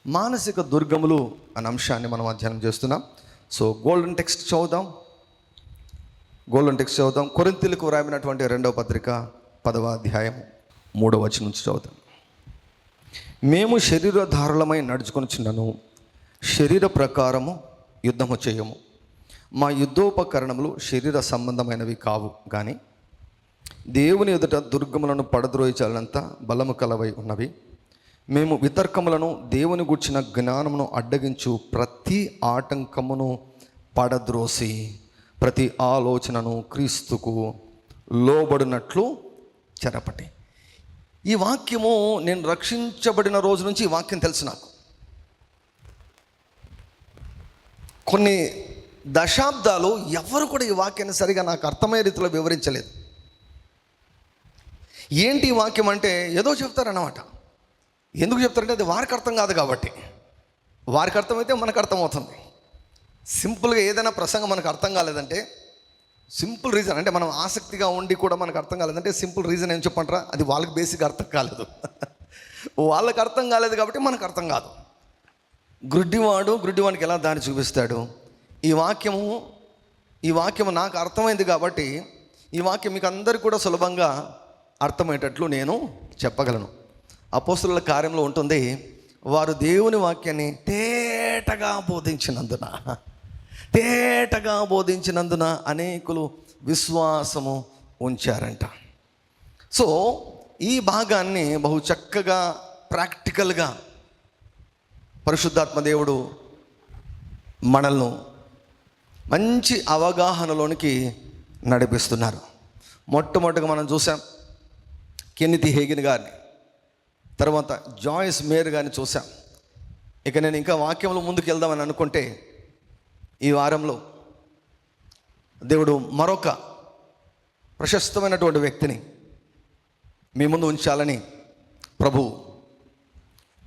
మానసిక దుర్గములు అనే అంశాన్ని మనం అధ్యయనం చేస్తున్నాం. సో గోల్డెన్ టెక్స్ట్ చదువుదాం. కొరింథీయులకు వ్రాయబడినటువంటి 2వ పత్రిక 10వ అధ్యాయం 3వ వచనం నుంచి చదువుతాం. మేము శరీరధారులమై నడుచుకొనుచున్నను, శరీర ప్రకారము యుద్ధము చేయము. మా యుద్ధోపకరణములు శరీర సంబంధమైనవి కావు, కానీ దేవుని ఎదుట దుర్గములను పడద్రోయించాలంత బలము కలవై ఉన్నవి. మేము వితర్కములను, దేవుని గూర్చిన జ్ఞానమును అడ్డగించు ప్రతి ఆటంకమును పడద్రోసి ప్రతి ఆలోచనను క్రీస్తుకు లోబడినట్లు చెరపటి. ఈ వాక్యము నేను రక్షించబడిన రోజు నుంచి ఈ వాక్యం తెలుసు నాకు. కొన్ని దశాబ్దాలు ఎవరు కూడా ఈ వాక్యాన్ని సరిగా నాకు అర్థమయ్యే రీతిలో వివరించలేదు. ఏంటి ఈ వాక్యం అంటే ఏదో చెప్తారన్నమాట. ఎందుకు చెప్తారంటే అది వారికి అర్థం కాదు కాబట్టి. వారికి అర్థమైతే మనకు అర్థమవుతుంది. సింపుల్గా ఏదైనా ప్రసంగం మనకు అర్థం కాలేదంటే సింపుల్ రీజన్, అంటే మనం ఆసక్తిగా ఉండి కూడా మనకు అర్థం కాలేదంటే సింపుల్ రీజన్ ఏం చెప్పంటారా, అది వాళ్ళకి బేసిక్గా అర్థం కాలేదు. వాళ్ళకి అర్థం కాలేదు కాబట్టి మనకు అర్థం కాదు. గుడ్డివానికి ఎలా దారి చూపిస్తాడు. ఈ వాక్యము నాకు అర్థమైంది కాబట్టి ఈ వాక్యం మీకు అందరికీ కూడా సులభంగా అర్థమయ్యేటట్లు నేను చెప్పగలను. అపోస్తలుల కార్యంలో ఉంటుంది, వారు దేవుని వాక్యాన్ని తేటగా బోధించినందున అనేకులు విశ్వాసము ఉంచారంట. సో ఈ భాగాన్ని బహు చక్కగా ప్రాక్టికల్గా పరిశుద్ధాత్మ దేవుడు మనల్ని మంచి అవగాహనలోనికి నడిపిస్తున్నారు. మొట్టమొదటిగా మనం చూసాం కెన్నెత్ హేగిన్ గారిని, తర్వాత జాయిస్ మేయర్ గారిని చూసాం. ఇక నేను ఇంకా వాక్యంలో ముందుకు వెళ్దామని అనుకుంటే ఈ వారంలో దేవుడు మరొక ప్రశస్తమైనటువంటి వ్యక్తిని మీ ముందు ఉంచాలని ప్రభు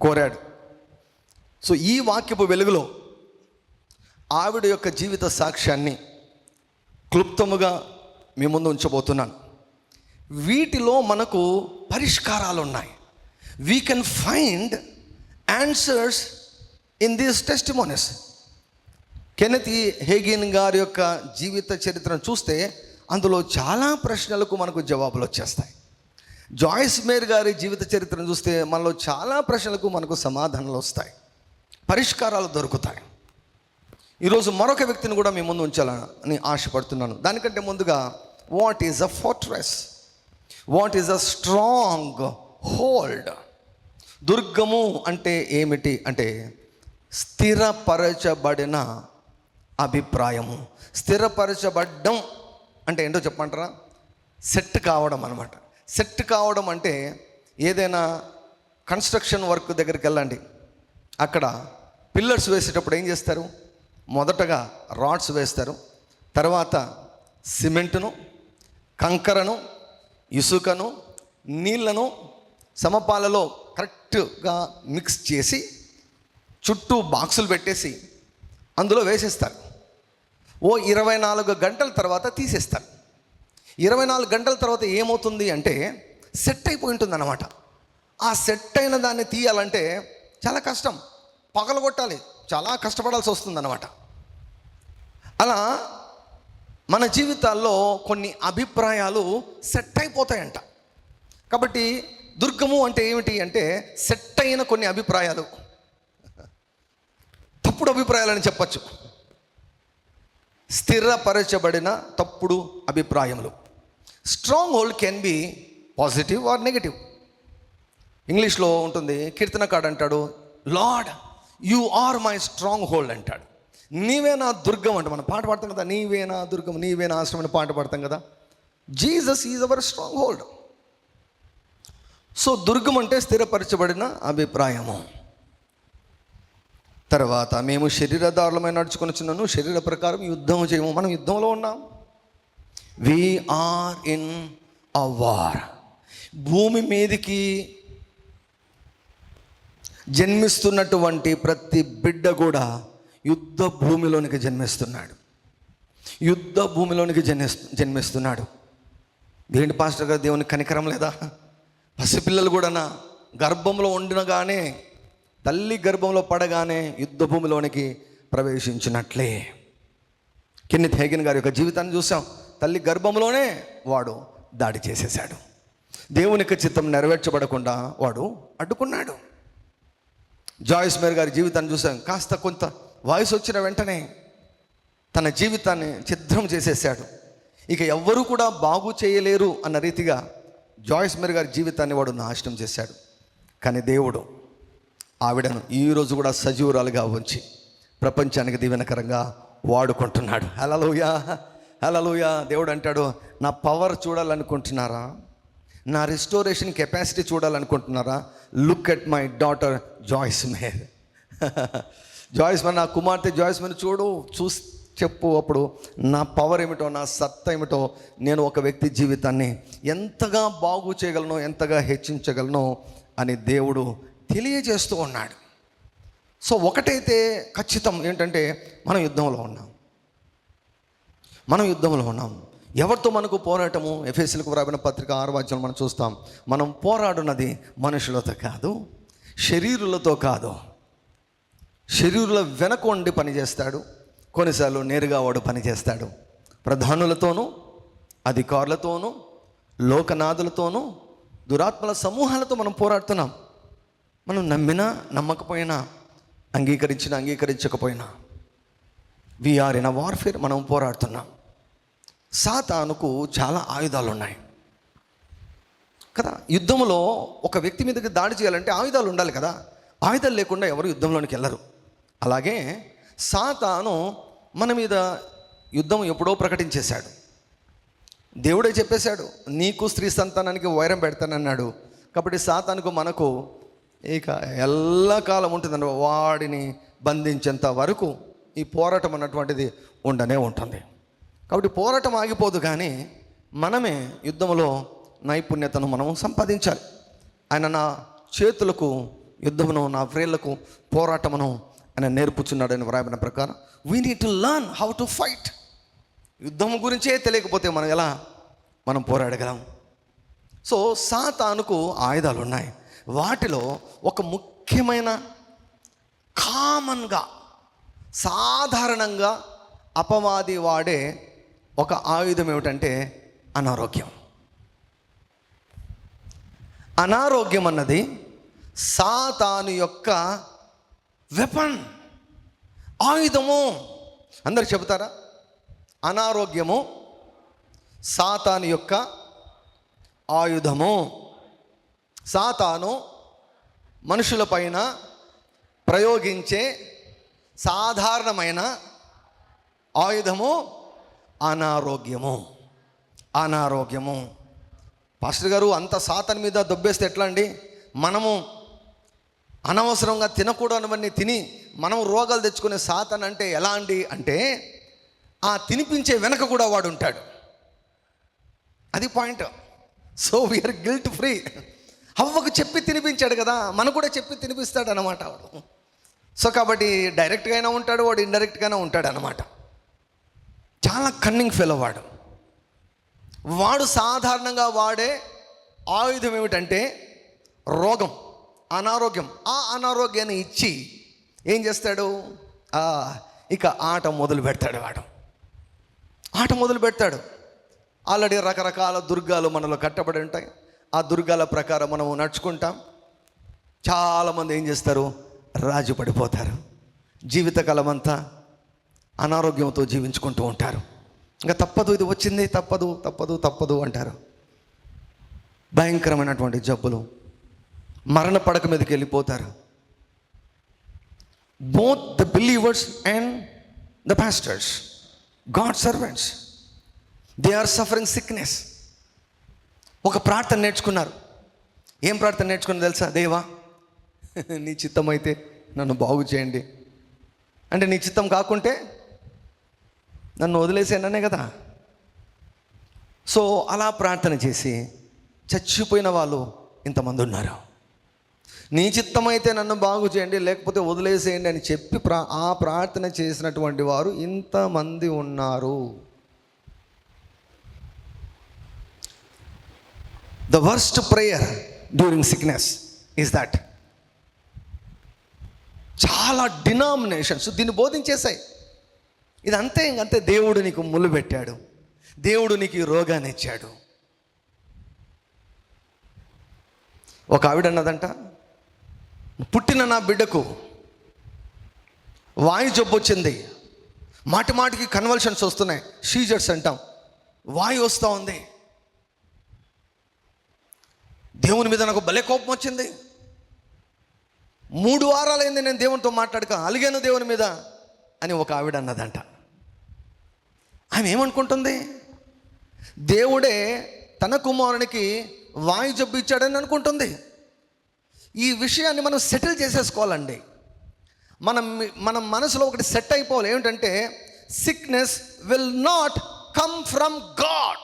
కోరాడు. సో ఈ వాక్యపు వెలుగులో ఆవిడ యొక్క జీవిత సాక్ష్యాన్ని క్లుప్తముగా మీ ముందు ఉంచబోతున్నాను. వీటిలో మనకు పరిష్కారాలు ఉన్నాయి. We can find answers in these testimonies. Kenneth Hagin గారి యొక్క జీవిత చరిత్రను చూస్తే అందులో చాలా ప్రశ్నలకు మనకు జవాబులు వచ్చేస్తాయి. జాయిస్ మేయర్ గారి జీవిత చరిత్రను చూస్తే మనలో చాలా ప్రశ్నలకు మనకు సమాధానాలు వస్తాయి, పరిష్కారాలు దొరుకుతాయి. ఈరోజు మరొక వ్యక్తిని కూడా మీ ముందు ఉంచాలని ఆశపడుతున్నాను. దానికంటే ముందుగా, what is a fortress, what is a strong hold. దుర్గము అంటే ఏమిటి అంటే స్థిరపరచబడిన అభిప్రాయము. స్థిరపరచబడ్డం అంటే ఏంటో చెప్పమంటారా? సెట్ కావడం అనమాట. సెట్ కావడం అంటే ఏదైనా కన్స్ట్రక్షన్ వర్క్ దగ్గరికి వెళ్ళండి, అక్కడ పిల్లర్స్ వేసేటప్పుడు ఏం చేస్తారు? మొదటగా రాడ్స్ వేస్తారు, తర్వాత సిమెంటును, కంకరను, ఇసుకను, నీళ్లను సమపాలలో కరెక్ట్గా మిక్స్ చేసి చుట్టూ బాక్సులు పెట్టేసి అందులో వేసేస్తారు. 24 గంటల తర్వాత తీసేస్తారు. 24 గంటల తర్వాత ఏమవుతుంది అంటే సెట్ అయిపోయి ఉంటుంది అన్నమాట. ఆ సెట్ అయిన దాన్ని తీయాలంటే చాలా కష్టం, పగలగొట్టాలి, చాలా కష్టపడాల్సి వస్తుంది అన్నమాట. అలా మన జీవితాల్లో కొన్ని అభిప్రాయాలు సెట్ అయిపోతాయంట. కాబట్టి దుర్గము అంటే ఏమిటి అంటే సెట్ అయిన కొన్ని అభిప్రాయాలు, తప్పుడు అభిప్రాయాలని చెప్పచ్చు. స్థిరపరచబడిన తప్పుడు అభిప్రాయములు. Stronghold can be positive or negative. ఇంగ్లీష్లో ఉంటుంది, కీర్తనకాడు అంటాడు, Lord you are my stronghold అంటాడు. నీవే నా దుర్గం అంట. మనం పాట పాడతాం కదా, నీవే నా దుర్గం, నీవే నా ఆశ్రమం పాట పాడతాం కదా. Jesus is our stronghold. So దుర్గం అంటే స్థిరపరచబడిన అభిప్రాయము. తర్వాత మేము శరీరధారులమై నడుచుకొనుచున్నాను, శరీర ప్రకారం యుద్ధము చేయము. మనం యుద్ధంలో ఉన్నాం. We are in a war. భూమి మీదికి జన్మిస్తున్నటువంటి ప్రతి బిడ్డ కూడా యుద్ధ భూమిలోనికి జన్మిస్తున్నాడు. ఏంటి పాస్టర్ గారు, దేవునికి కనికరం లేదా? పసిపిల్లలు కూడా గర్భంలో ఉండినగానే తల్లి గర్భంలో పడగానే యుద్ధ భూమిలోనికి ప్రవేశించినట్లే. కెన్నెత్ హేగిన్ గారి యొక్క జీవితాన్ని చూసాం. తల్లి గర్భంలోనే వాడు దాడి చేసేశాడు. దేవుని యొక్క చిత్తం నెరవేర్చబడకుండా వాడు అడ్డుకున్నాడు. జాయిస్ మేయర్ గారి జీవితాన్ని చూసాం. కాస్త కొంత వయసు వచ్చిన వెంటనే తన జీవితాన్ని ఛిద్రం చేసేసాడు. ఇక ఎవ్వరూ కూడా బాగు చేయలేరు అన్న రీతిగా జాయిస్ మేయర్ గారి జీవితాన్ని వాడు నాశనం చేశాడు. కానీ దేవుడు ఆవిడను ఈరోజు కూడా సజీవురాలుగా ఉంచి ప్రపంచానికి దీవెనకరంగా వాడుకుంటున్నాడు. హల్లెలూయా, హల్లెలూయా. దేవుడు అంటాడు, నా పవర్ చూడాలనుకుంటున్నారా, నా రిస్టోరేషన్ కెపాసిటీ చూడాలనుకుంటున్నారా, look at my daughter Joyce Meyer. Joyce Meyer, నా కుమార్తె జాయిస్ మేయర్ చూసి చెప్పు, అప్పుడు నా పవర్ ఏమిటో, నా సత్తా ఏమిటో, నేను ఒక వ్యక్తి జీవితాన్ని ఎంతగా బాగు చేయగలను, ఎంతగా హెచ్చించగలను అని దేవుడు తెలియజేస్తూ ఉన్నాడు. సో ఒకటైతే ఖచ్చితం ఏంటంటే మనం యుద్ధంలో ఉన్నాం. ఎవరితో మనకు పోరాటము? ఎఫెసీయులకు వ్రాసిన పత్రిక 6వ మనం చూస్తాం. మనం పోరాడున్నది మనుషులతో కాదు, శరీరులతో కాదు. శరీరుల వెనక ఉండి పనిచేస్తాడు. కొన్నిసార్లు నేరుగా వాడు పనిచేస్తాడు. ప్రధానులతోనూ, అధికారులతోనూ, లోకనాథులతోనూ, దురాత్మల సమూహాలతో మనం పోరాడుతున్నాం. మనం నమ్మినా నమ్మకపోయినా, అంగీకరించకపోయినా, వీఆర్ ఇన్ అ వార్ఫేర్. మనం పోరాడుతున్నాం. సాతానుకు చాలా ఆయుధాలు ఉన్నాయి కదా. యుద్ధంలో ఒక వ్యక్తి మీదకి దాడి చేయాలంటే ఆయుధాలు ఉండాలి కదా. ఆయుధాలు లేకుండా ఎవరు యుద్ధంలోనికి వెళ్ళరు. అలాగే సాతాను మన మీద యుద్ధం ఎప్పుడో ప్రకటించేశాడు. దేవుడే చెప్పేశాడు, నీకు స్త్రీ సంతానానికి వైరం పెడతానన్నాడు. కాబట్టి సాతానుకు మనకు ఇక ఎల్లకాలం ఉంటుందండి. వాడిని బంధించేంత వరకు ఈ పోరాటం అన్నటువంటిది ఉండనే ఉంటుంది. కాబట్టి పోరాటం ఆగిపోదు, కానీ మనమే యుద్ధంలో నైపుణ్యతను మనం సంపాదించాలి. ఆయన నా చేతులకు యుద్ధమును, నా వ్రేళ్లకు పోరాటమును ఆయన నేర్పుచున్నాడని వ్రాయబడిన ప్రకారం we need to learn how to fight. యుద్ధం గురించే తెలియకపోతే మనం పోరాడగలం. సో సాతానుకు ఆయుధాలు ఉన్నాయి. వాటిలో ఒక ముఖ్యమైన కామన్గా సాధారణంగా అపవాది వాడే ఒక ఆయుధం ఏమిటంటే అనారోగ్యం. అనారోగ్యం అన్నది సాతాను యొక్క వెపన్, ఆయుధము. అందరు చెబుతారా? అనారోగ్యము సాతాను యొక్క ఆయుధము. సాతాను మనుషుల పైన ప్రయోగించే సాధారణమైన ఆయుధము అనారోగ్యము. పాస్టర్ గారు, అంత సాతాను మీద దొబ్బేస్తే ఎట్లా అండి? మనము అనవసరంగా తినకూడనివన్నీ తిని మనం రోగాలు తెచ్చుకునే సాతాను అంటే ఎలా అండి అంటే, ఆ తినిపించే వెనక కూడా వాడు ఉంటాడు. అది point. So we are guilt free. హవ్వకు చెప్పి తినిపించాడు కదా, మనకు కూడా చెప్పి తినిపిస్తాడు అన్నమాట వాడు. సో కాబట్టి డైరెక్ట్గా అయినా ఉంటాడు వాడు, ఇండైరెక్ట్గానే ఉంటాడు అన్నమాట. చాలా కన్నింగ్ ఫెలో వాడు సాధారణంగా వాడే ఆయుధం ఏమిటంటే రోగం, అనారోగ్యం. ఆ అనారోగ్యాన్ని ఇచ్చి ఏం చేస్తాడు? ఇక ఆట మొదలు పెడతాడు. ఆల్రెడీ రకరకాల దుర్గాలు మనలో కట్టబడి ఉంటాయి. ఆ దుర్గాల ప్రకారం మనము నడుచుకుంటాం. చాలామంది ఏం చేస్తారు? రాజు పడిపోతారు. జీవితకాలం అంతా అనారోగ్యంతో జీవించుకుంటూ ఉంటారు. ఇంకా తప్పదు, ఇది వచ్చింది, తప్పదు అంటారు. భయంకరమైనటువంటి జబ్బులు, మరణ పడక మీదకి వెళ్ళిపోతారు. Both the believers and the pastors, God servants, they are suffering sickness. ఒక ప్రార్థన నేర్చుకున్నారు. ఏం ప్రార్థన నేర్చుకున్నారు తెలుసా? దేవా, నీ చిత్తం అయితే నన్ను బాగు చేయండి. అంటే నీ చిత్తం కాకుంటే నన్ను వదిలేసాననే కదా. సో అలా ప్రార్థన చేసి చచ్చిపోయిన వాళ్ళు ఇంతమంది ఉన్నారు. నీ చిత్తం అయితే నన్ను బాగు చేయండి, లేకపోతే వదిలేసేయండి అని చెప్పి ఆ ప్రార్థన చేసినటువంటి వారు ఇంతమంది ఉన్నారు. The worst prayer during sickness is that చాలా డినామినేషన్స్ దీన్ని బోధించేశాయి. ఇది అంతే, ఇంకంతే. దేవుడు నీకు ముళ్ళు పెట్టాడు, దేవుడు నీకు ఈ రోగాన్ని ఇచ్చాడు. ఒక ఆవిడ అన్నదంట, పుట్టిన నా బిడ్డకు వాయు జబ్బు వచ్చింది, మాటి మాటికి కన్వల్షన్స్ వస్తున్నాయి, సీజర్స్ అంటాం, వాయు వస్తూ ఉంది, దేవుని మీద నాకు భలే కోపం వచ్చింది, 3 వారాలైంది నేను దేవునితో మాట్లాడక, అలిగాను దేవుని మీద అని ఒక ఆవిడ అన్నదంట. ఆమె ఏమనుకుంటుంది? దేవుడే తన కుమారునికి వాయు జబ్బు ఇచ్చాడని అనుకుంటుంది. ఈ విషయాన్ని మనం సెటిల్ చేసేసుకోవాలండి. మన మనసులో ఒకటి సెట్ అయిపోవాలి. ఏమిటంటే, sickness will not come from God.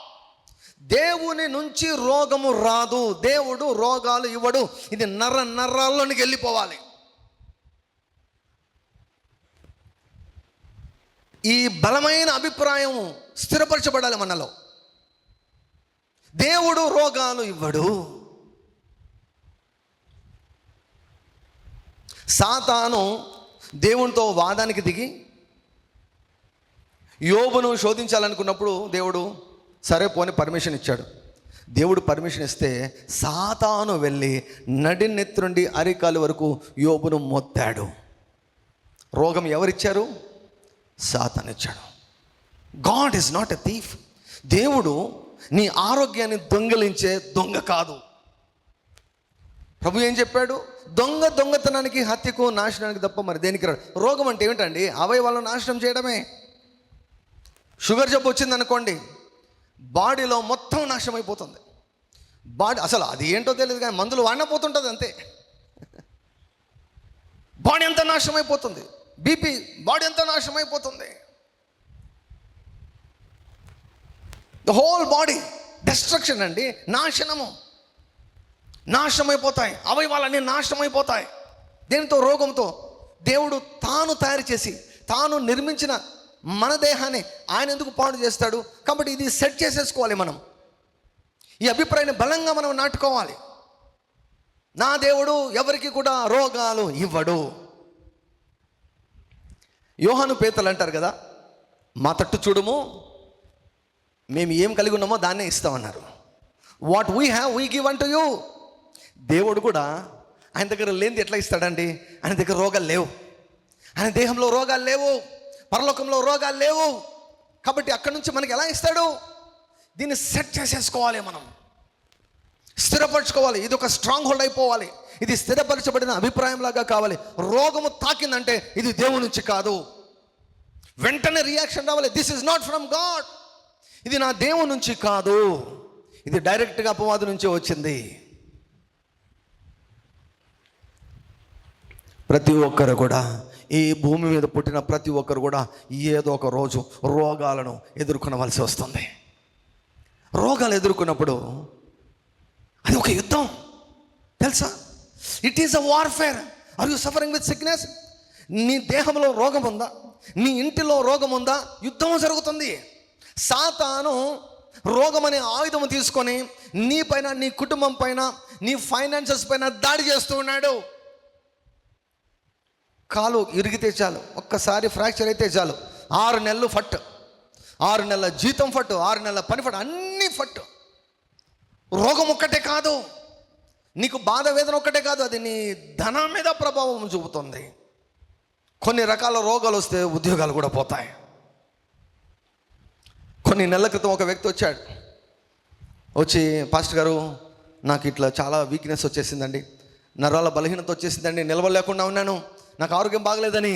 దేవుని నుంచి రోగము రాదు, దేవుడు రోగాలు ఇవ్వడు. ఇది నరాల్లోనికి వెళ్ళిపోవాలి. ఈ బలమైన అభిప్రాయం స్థిరపరచబడాలి మనలో. దేవుడు రోగాలు ఇవ్వడు. సాతాను దేవునితో వాదానికి దిగి యోబును శోధించాలనుకున్నప్పుడు దేవుడు సరే పోని పర్మిషన్ ఇచ్చాడు. దేవుడు పర్మిషన్ ఇస్తే సాతాను వెళ్ళి నడినెత్తురుండి అరికాలు వరకు యోబును మొత్తాడు. రోగం ఎవరిచ్చారు? సాతాను ఇచ్చాడు. God is not a thief. దేవుడు నీ ఆరోగ్యాన్ని దొంగిలించే దొంగ కాదు. ప్రభు ఏం చెప్పాడు? దొంగతనానికి, హత్యకు, నాశనానికి తప్ప మరి దేనికి రాడు. రోగం అంటే ఏమిటండి? అవయవాలను నాశనం చేయడమే. షుగర్ జబ్బు వచ్చింది అనుకోండి, బాడీలో మొత్తం నాశనం అయిపోతుంది. బాడీ అసలు అది ఏంటో తెలియదు కానీ మందులు వాడినపోతుంటుంది అంతే. బాడీ అంతా నాశనం అయిపోతుంది. బీపీ, బాడీ అంతా నాశనం అయిపోతుంది. ద హోల్ బాడీ డిస్ట్రక్షన్ అండి, నాశనం అయిపోతాయి. అవయవాలన్నీ నాశనం అయిపోతాయి. దేనితో? రోగంతో. దేవుడు తాను తయారు చేసి తాను నిర్మించిన మన దేహాన్ని ఆయన ఎందుకు పాడు చేస్తాడు? కాబట్టి ఇది సెట్ చేసేసుకోవాలి మనం. ఈ అభిప్రాయాన్ని బలంగా మనం నాటుకోవాలి. నా దేవుడు ఎవరికి కూడా రోగాలు ఇవ్వడు. యోహాను పేతులు అంటారు కదా, మా తట్టు చూడుము, మేము ఏం కలిగి ఉన్నామో దాన్నే ఇస్తామన్నారు. What we have we give unto you. దేవుడు కూడా ఆయన దగ్గర లేనిది ఎట్లా ఇస్తాడండి? ఆయన దగ్గర రోగాలు లేవు, ఆయన దేహంలో రోగాలు లేవు, పరలోకంలో రోగాలు లేవు. కాబట్టి అక్కడి నుంచి మనకి ఎలా ఇస్తాడు? దీన్ని సెట్ చేసేసుకోవాలి, మనం స్థిరపరచుకోవాలి. ఇది ఒక స్ట్రాంగ్ హోల్డ్ అయిపోవాలి. ఇది స్థిరపరచబడిన అభిప్రాయంలాగా కావాలి. రోగము తాకిందంటే ఇది దేవుని నుంచి కాదు. వెంటనే రియాక్షన్ రావాలి. This is not from God. ఇది నా దేవుని నుంచి కాదు, ఇది డైరెక్ట్గా అపవాది నుంచే వచ్చింది. ప్రతి ఒక్కరు కూడా, ఈ భూమి మీద పుట్టిన ప్రతి ఒక్కరు కూడా ఏదో ఒక రోజు రోగాలను ఎదుర్కొనవలసి వస్తుంది. రోగాలు ఎదుర్కొన్నప్పుడు అది ఒక యుద్ధం, తెలుసా? It is a warfare. Are you suffering with sickness? నీ దేహంలో రోగం ఉందా? నీ ఇంటిలో రోగం ఉందా? యుద్ధం జరుగుతుంది. సాతాను రోగం అనే ఆయుధం తీసుకొని నీ పైన, నీ కుటుంబం పైన, నీ ఫైనాన్సెస్ పైన దాడి చేస్తూ ఉన్నాడు. కాలు ఇరిగితే చాలు, ఒక్కసారి ఫ్రాక్చర్ అయితే చాలు, 6 నెలలు ఫట్, 6 నెలల జీతం ఫట్, 6 నెలల పని ఫట్, అన్నీ ఫట్. రోగం ఒక్కటే కాదు, నీకు బాధ వేదన ఒక్కటే కాదు, అది నీ ధనం మీద ప్రభావం చూపుతుంది. కొన్ని రకాల రోగాలు వస్తే ఉద్యోగాలు కూడా పోతాయి. కొన్ని నెలల క్రితం ఒక వ్యక్తి వచ్చాడు. వచ్చి, పాస్టర్ గారు నాకు ఇట్లా చాలా వీక్నెస్ వచ్చేసిందండి, నరాల బలహీనత వచ్చేసిందండి, నిలవలేకుండా ఉన్నాను, నాకు ఆరోగ్యం బాగలేదని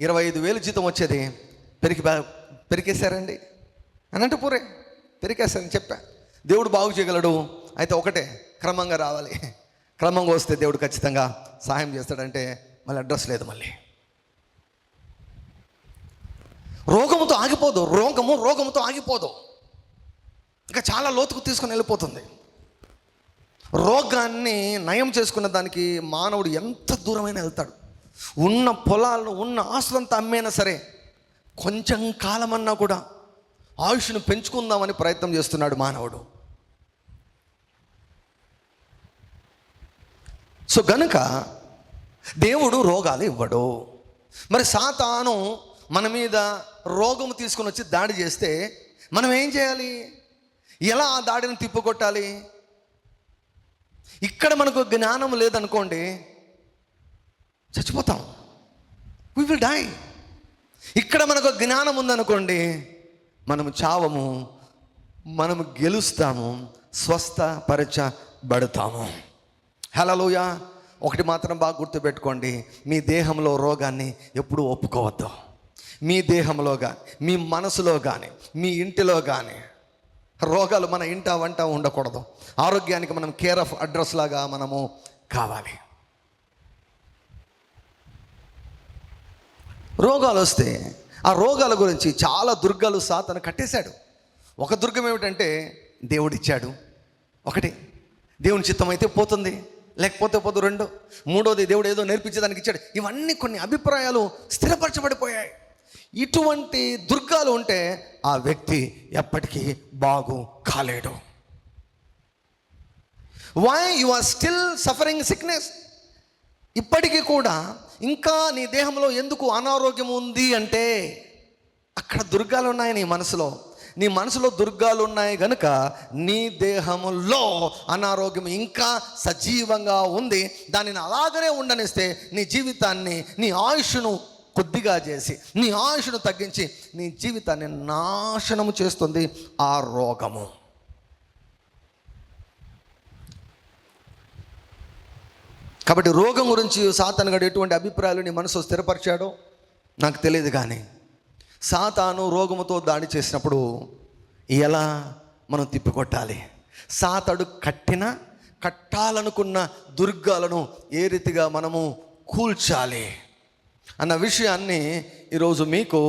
25,000 జీతం వచ్చేది పెరికేశారండి అని అంటే పెరికేశారని చెప్పా. దేవుడు బాగు చేయగలడు, అయితే ఒకటే, క్రమంగా రావాలి. క్రమంగా వస్తే దేవుడు ఖచ్చితంగా సహాయం చేస్తాడంటే మళ్ళీ అడ్రస్ లేదు. మళ్ళీ రోగముతో ఆగిపోదు, రోగముతో ఆగిపోదు, ఇంకా చాలా లోతుకు తీసుకొని వెళ్ళిపోతుంది. రోగాన్ని నయం చేసుకున్న దానికి మానవుడు ఎంత దూరమైనా వెళ్తాడు. ఉన్న పొలాలను, ఉన్న ఆస్తులంతా అమ్మేనా సరే కొంచెం కాలమన్నా కూడా ఆయుష్ను పెంచుకుందామని ప్రయత్నం చేస్తున్నాడు మానవుడు. సో గనుక దేవుడు రోగాలు ఇవ్వడు. మరి సాతాను మన మీద రోగము తీసుకొని వచ్చి దాడి చేస్తే మనం ఏం చేయాలి? ఎలా ఆ దాడిని తిప్పుకొట్టాలి? ఇక్కడ మనకు జ్ఞానం లేదనుకోండి, చచ్చిపోతాం. We will die. ఇక్కడ మనకు జ్ఞానం ఉందనుకోండి, మనము చావము, మనము గెలుస్తాము, స్వస్థపరచబడతాము. హల్లెలూయా. ఒకటి మాత్రం బాగా గుర్తుపెట్టుకోండి, మీ దేహంలో రోగాన్ని ఎప్పుడూ ఒప్పుకోవద్దు. మీ దేహంలో కానీ, మీ మనసులో కానీ, మీ ఇంటిలో కానీ రోగాలు మన ఇంట వంట ఉండకూడదు. ఆరోగ్యానికి మనం కేర్ ఆఫ్ అడ్రస్ లాగా మనము కావాలి. రోగాలు వస్తే ఆ రోగాల గురించి చాలా దుర్గాలు సాతాను కట్టేశాడు. ఒక దుర్గం ఏమిటంటే దేవుడిచ్చాడు, ఒకటి దేవుని చిత్తం అయితే పోతుంది, లేకపోతే పోదు, రెండు, మూడోది దేవుడు ఏదో నేర్పించేదానికి ఇచ్చాడు. ఇవన్నీ కొన్ని అభిప్రాయాలు స్థిరపరచబడిపోయాయి. ఇటువంటి దుర్గాలు ఉంటే ఆ వ్యక్తి ఎప్పటికీ బాగు కాలేడు. Why you are still suffering sickness? ఇప్పటికీ కూడా ఇంకా నీ దేహంలో ఎందుకు అనారోగ్యం ఉంది అంటే అక్కడ దుర్గాలు ఉన్నాయి. నీ మనసులో దుర్గాలు ఉన్నాయి కనుక నీ దేహంలో అనారోగ్యం ఇంకా సజీవంగా ఉంది. దానిని అలాగనే ఉండనిస్తే నీ జీవితాన్ని, నీ ఆయుష్ను కొద్దిగా చేసి, నీ ఆయుష్ను తగ్గించి నీ జీవితాన్ని నాశనము చేస్తుంది ఆ రోగము. కాబట్టి రోగం గురించి సాతాను గడు ఎటువంటి అభిప్రాయాలు నీ మనసు స్థిరపరిచాడో నాకు తెలియదు. కానీ సాతాను రోగముతో దాడి చేసినప్పుడు ఎలా మనం తిప్పికొట్టాలి? సాతాడు కట్టాలనుకున్న దుర్గాలను ఏ రీతిగా మనము కూల్చాలి అన్న విషయాన్ని ఈరోజు మీకు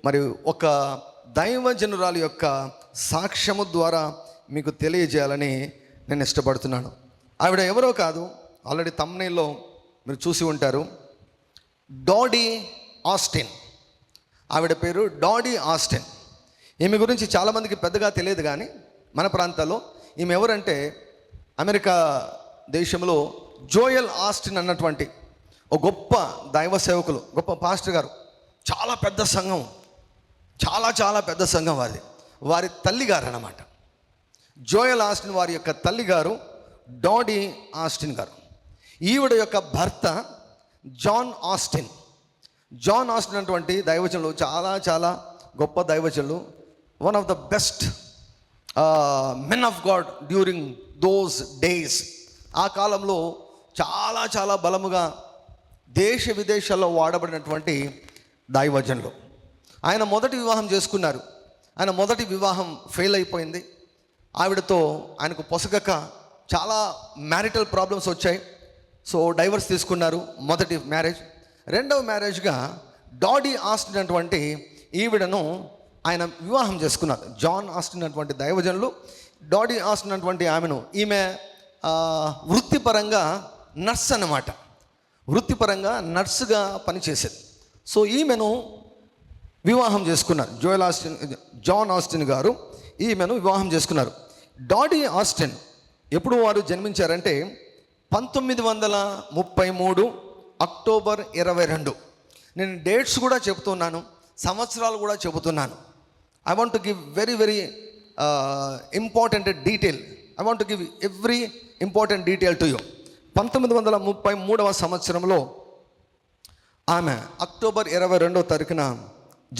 మరి ఒక దైవజనురాలి యొక్క సాక్ష్యము ద్వారా మీకు తెలియజేయాలని నేను ఇష్టపడుతున్నాను. ఆవిడ ఎవరో కాదు, ఆల్రెడీ థంబ్నెయిల్లో మీరు చూసి ఉంటారు, డాడీ ఆస్టిన్. ఆవిడ పేరు డాడీ ఆస్టిన్. ఈమె గురించి చాలామందికి పెద్దగా తెలియదు. కానీ మన ప్రాంతాల్లో ఈమె ఎవరంటే అమెరికా దేశంలో జోయల్ ఆస్టిన్ అన్నటువంటి ఒక గొప్ప దైవ సేవకులు, గొప్ప పాస్టర్ గారు. చాలా పెద్ద సంఘం, చాలా పెద్ద సంఘం వారిది. వారి తల్లిగారు అన్నమాట జోయల్ ఆస్టిన్. వారి యొక్క తల్లిగారు డాడీ ఆస్టిన్ గారు. ఈవిడ యొక్క భర్త జాన్ ఆస్టిన్. జాన్ ఆస్టిన్ అటువంటి దైవజనులు, చాలా గొప్ప దైవజనులు, one of the best men of God during those days. ఆ కాలంలో చాలా బలముగా దేశ విదేశాల్లో వాడబడినటువంటి దైవజనులు. ఆయన మొదటి వివాహం చేసుకున్నారు. ఆయన మొదటి వివాహం ఫెయిల్ అయిపోయింది. ఆవిడతో ఆయనకు పొసగక చాలా మ్యారిటల్ ప్రాబ్లమ్స్ వచ్చాయి. సో డైవర్స్ తీసుకున్నారు. మొదటి మ్యారేజ్. రెండవ మ్యారేజ్గా డాడీ ఆస్టిన్ అటువంటి ఈవిడను ఆయన వివాహం చేసుకున్నారు. జాన్ ఆస్టిన్ అటువంటి దైవజనులు, డాడీ ఆస్టిన్ అటువంటి ఆమెను, ఈమె వృత్తిపరంగా నర్స్ అన్నమాట. వృత్తిపరంగా నర్సుగా పనిచేసేది. సో ఈమెను వివాహం చేసుకున్నారు. జాన్ ఆస్టిన్ గారు ఈమెను వివాహం చేసుకున్నారు. డాడీ ఆస్టిన్ ఎప్పుడు వారు జన్మించారంటే 1933 అక్టోబర్ 22. నేను డేట్స్ కూడా చెబుతున్నాను, సంవత్సరాలు కూడా చెబుతున్నాను. I want to give very important detail. I want to give every important detail to you. 1933 సంవత్సరంలో ఆమె అక్టోబర్ 22వ తారీఖున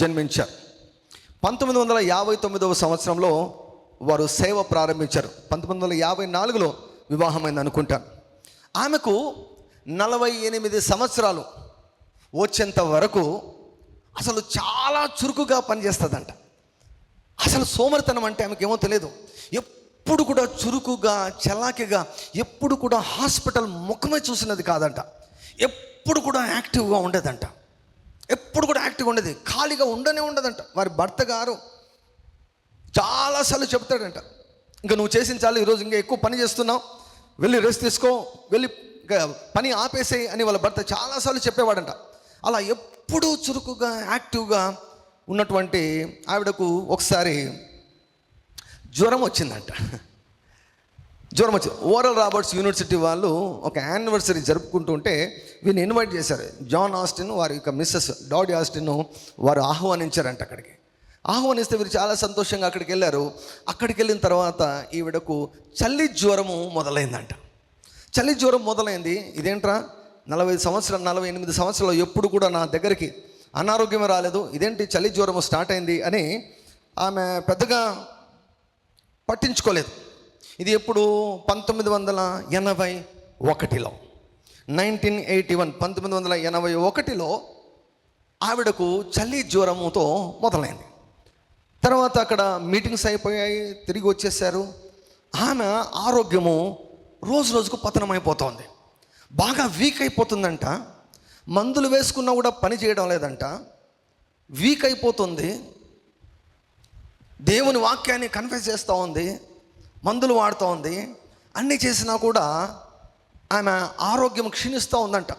జన్మించారు. 1959 సంవత్సరంలో వారు సేవ ప్రారంభించారు. 1954లో వివాహమైంది అనుకుంటాను. ఆమెకు 48 సంవత్సరాలు వచ్చేంత వరకు అసలు చాలా చురుకుగా పనిచేస్తుందంట. అసలు సోమరితనం అంటే ఆమెకి ఏమో తెలియదు. ఎప్పుడు కూడా చురుకుగా, చలాకీగా, ఎప్పుడు కూడా హాస్పిటల్ ముఖమే చూసినది కాదంట. ఎప్పుడు కూడా యాక్టివ్గా ఉండేదంట. ఎప్పుడు కూడా యాక్టివ్గా ఉండేది, ఖాళీగా ఉండదంట. వారి భర్త గారు చాలాసార్లు చెప్తాడంట, ఇంకా నువ్వు చేసిన చాలు, ఈరోజు ఇంకా ఎక్కువ పని చేస్తున్నావు, వెళ్ళి రెస్ట్ తీసుకో, వెళ్ళి పని ఆపేసేయి అని వాళ్ళ భర్త చాలాసార్లు చెప్పేవాడంట. అలా ఎప్పుడూ చురుకుగా యాక్టివ్గా ఉన్నటువంటి ఆవిడకు ఒకసారి జ్వరం వచ్చిందంట. జ్వరం వచ్చి ఓరల్ రాబర్ట్స్ యూనివర్సిటీ వాళ్ళు ఒక యానివర్సరీ జరుపుకుంటుంటే వీరిని ఇన్వైట్ చేశారు. జాన్ ఆస్టిన్ వారి యొక్క మిస్సెస్ డాడీ ఆస్టిన్ వారు ఆహ్వానించారంట. అక్కడికి ఆహ్వానిస్తే వీరు చాలా సంతోషంగా అక్కడికి వెళ్ళారు. అక్కడికి వెళ్ళిన తర్వాత ఈవిడకు చలి జ్వరము మొదలైందంట. చలి జ్వరం మొదలైంది. ఇదేంట్రా 48 సంవత్సరాలు ఎప్పుడు కూడా నా దగ్గరికి అనారోగ్యమే రాలేదు, ఇదేంటి చలి జ్వరము స్టార్ట్ అయింది అని ఆమె పెద్దగా పట్టించుకోలేదు. ఇది ఎప్పుడు 1981లో 1981లో ఆవిడకు చలి జ్వరముతో మొదలైంది. తర్వాత అక్కడ మీటింగ్స్ అయిపోయాయి, తిరిగి వచ్చేసారు. ఆమె ఆరోగ్యము రోజు రోజుకు పతనమైపోతుంది. బాగా వీక్ అయిపోతుందంట. మందులు వేసుకున్నా కూడా పని చేయడం లేదంట. వీక్ అయిపోతుంది. దేవుని వాక్యాన్ని కన్ఫెస్ చేస్తూ ఉంది, మందులు వాడుతూ ఉంది. అన్నీ చేసినా కూడా ఆమె ఆరోగ్యం క్షీణిస్తూ ఉందంట.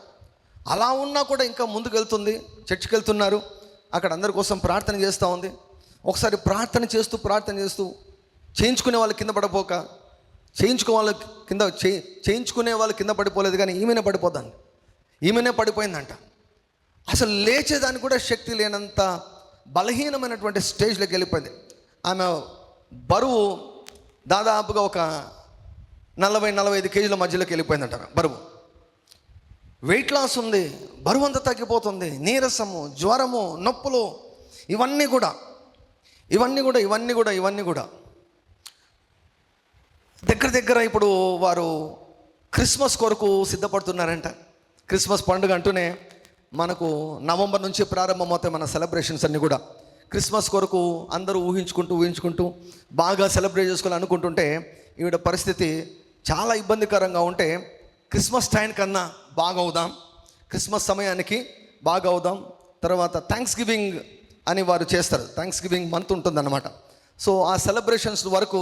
అలా ఉన్నా కూడా ఇంకా ముందుకు వెళ్తుంది. చర్చికి వెళ్తున్నారు, అక్కడ అందరి కోసం ప్రార్థన చేస్తూ ఉంది. ఒకసారి ప్రార్థన చేస్తూ చేయించుకునే వాళ్ళు కింద పడిపోక, చేయించుకునే వాళ్ళు కింద పడిపోలేదు, కానీ ఈమెనే పడిపోద్దండి. ఈమెనే పడిపోయిందంట. అసలు లేచేదానికి కూడా శక్తి లేనంత బలహీనమైనటువంటి స్టేజ్లోకి వెళ్ళిపోయింది. ఆమె బరువు దాదాపుగా ఒక 40-45 కేజీల మధ్యలోకి వెళ్ళిపోయిందంట బరువు. వెయిట్ లాస్ ఉంది, బరువు అంతా తగ్గిపోతుంది, నీరసము, జ్వరము, నొప్పులు, ఇవన్నీ కూడా దగ్గర ఇప్పుడు వారు క్రిస్మస్ కొరకు సిద్ధపడుతున్నారంట. క్రిస్మస్ పండుగ అంటూనే మనకు నవంబర్ నుంచి ప్రారంభమవుతాయి మన సెలబ్రేషన్స్ అన్నీ కూడా. క్రిస్మస్ కొరకు అందరూ ఊహించుకుంటూ బాగా సెలబ్రేట్ చేసుకోవాలి అనుకుంటుంటే ఈవిడ పరిస్థితి చాలా ఇబ్బందికరంగా ఉంటే, క్రిస్మస్ టైం కన్నా బాగా అవుదాం, క్రిస్మస్ సమయానికి బాగా అవుదాం, తర్వాత థ్యాంక్స్ గివింగ్ అని వారు చేస్తారు. థ్యాంక్స్ గివింగ్ మంత్ ఉంటుందన్నమాట. సో ఆ సెలబ్రేషన్స్ వరకు,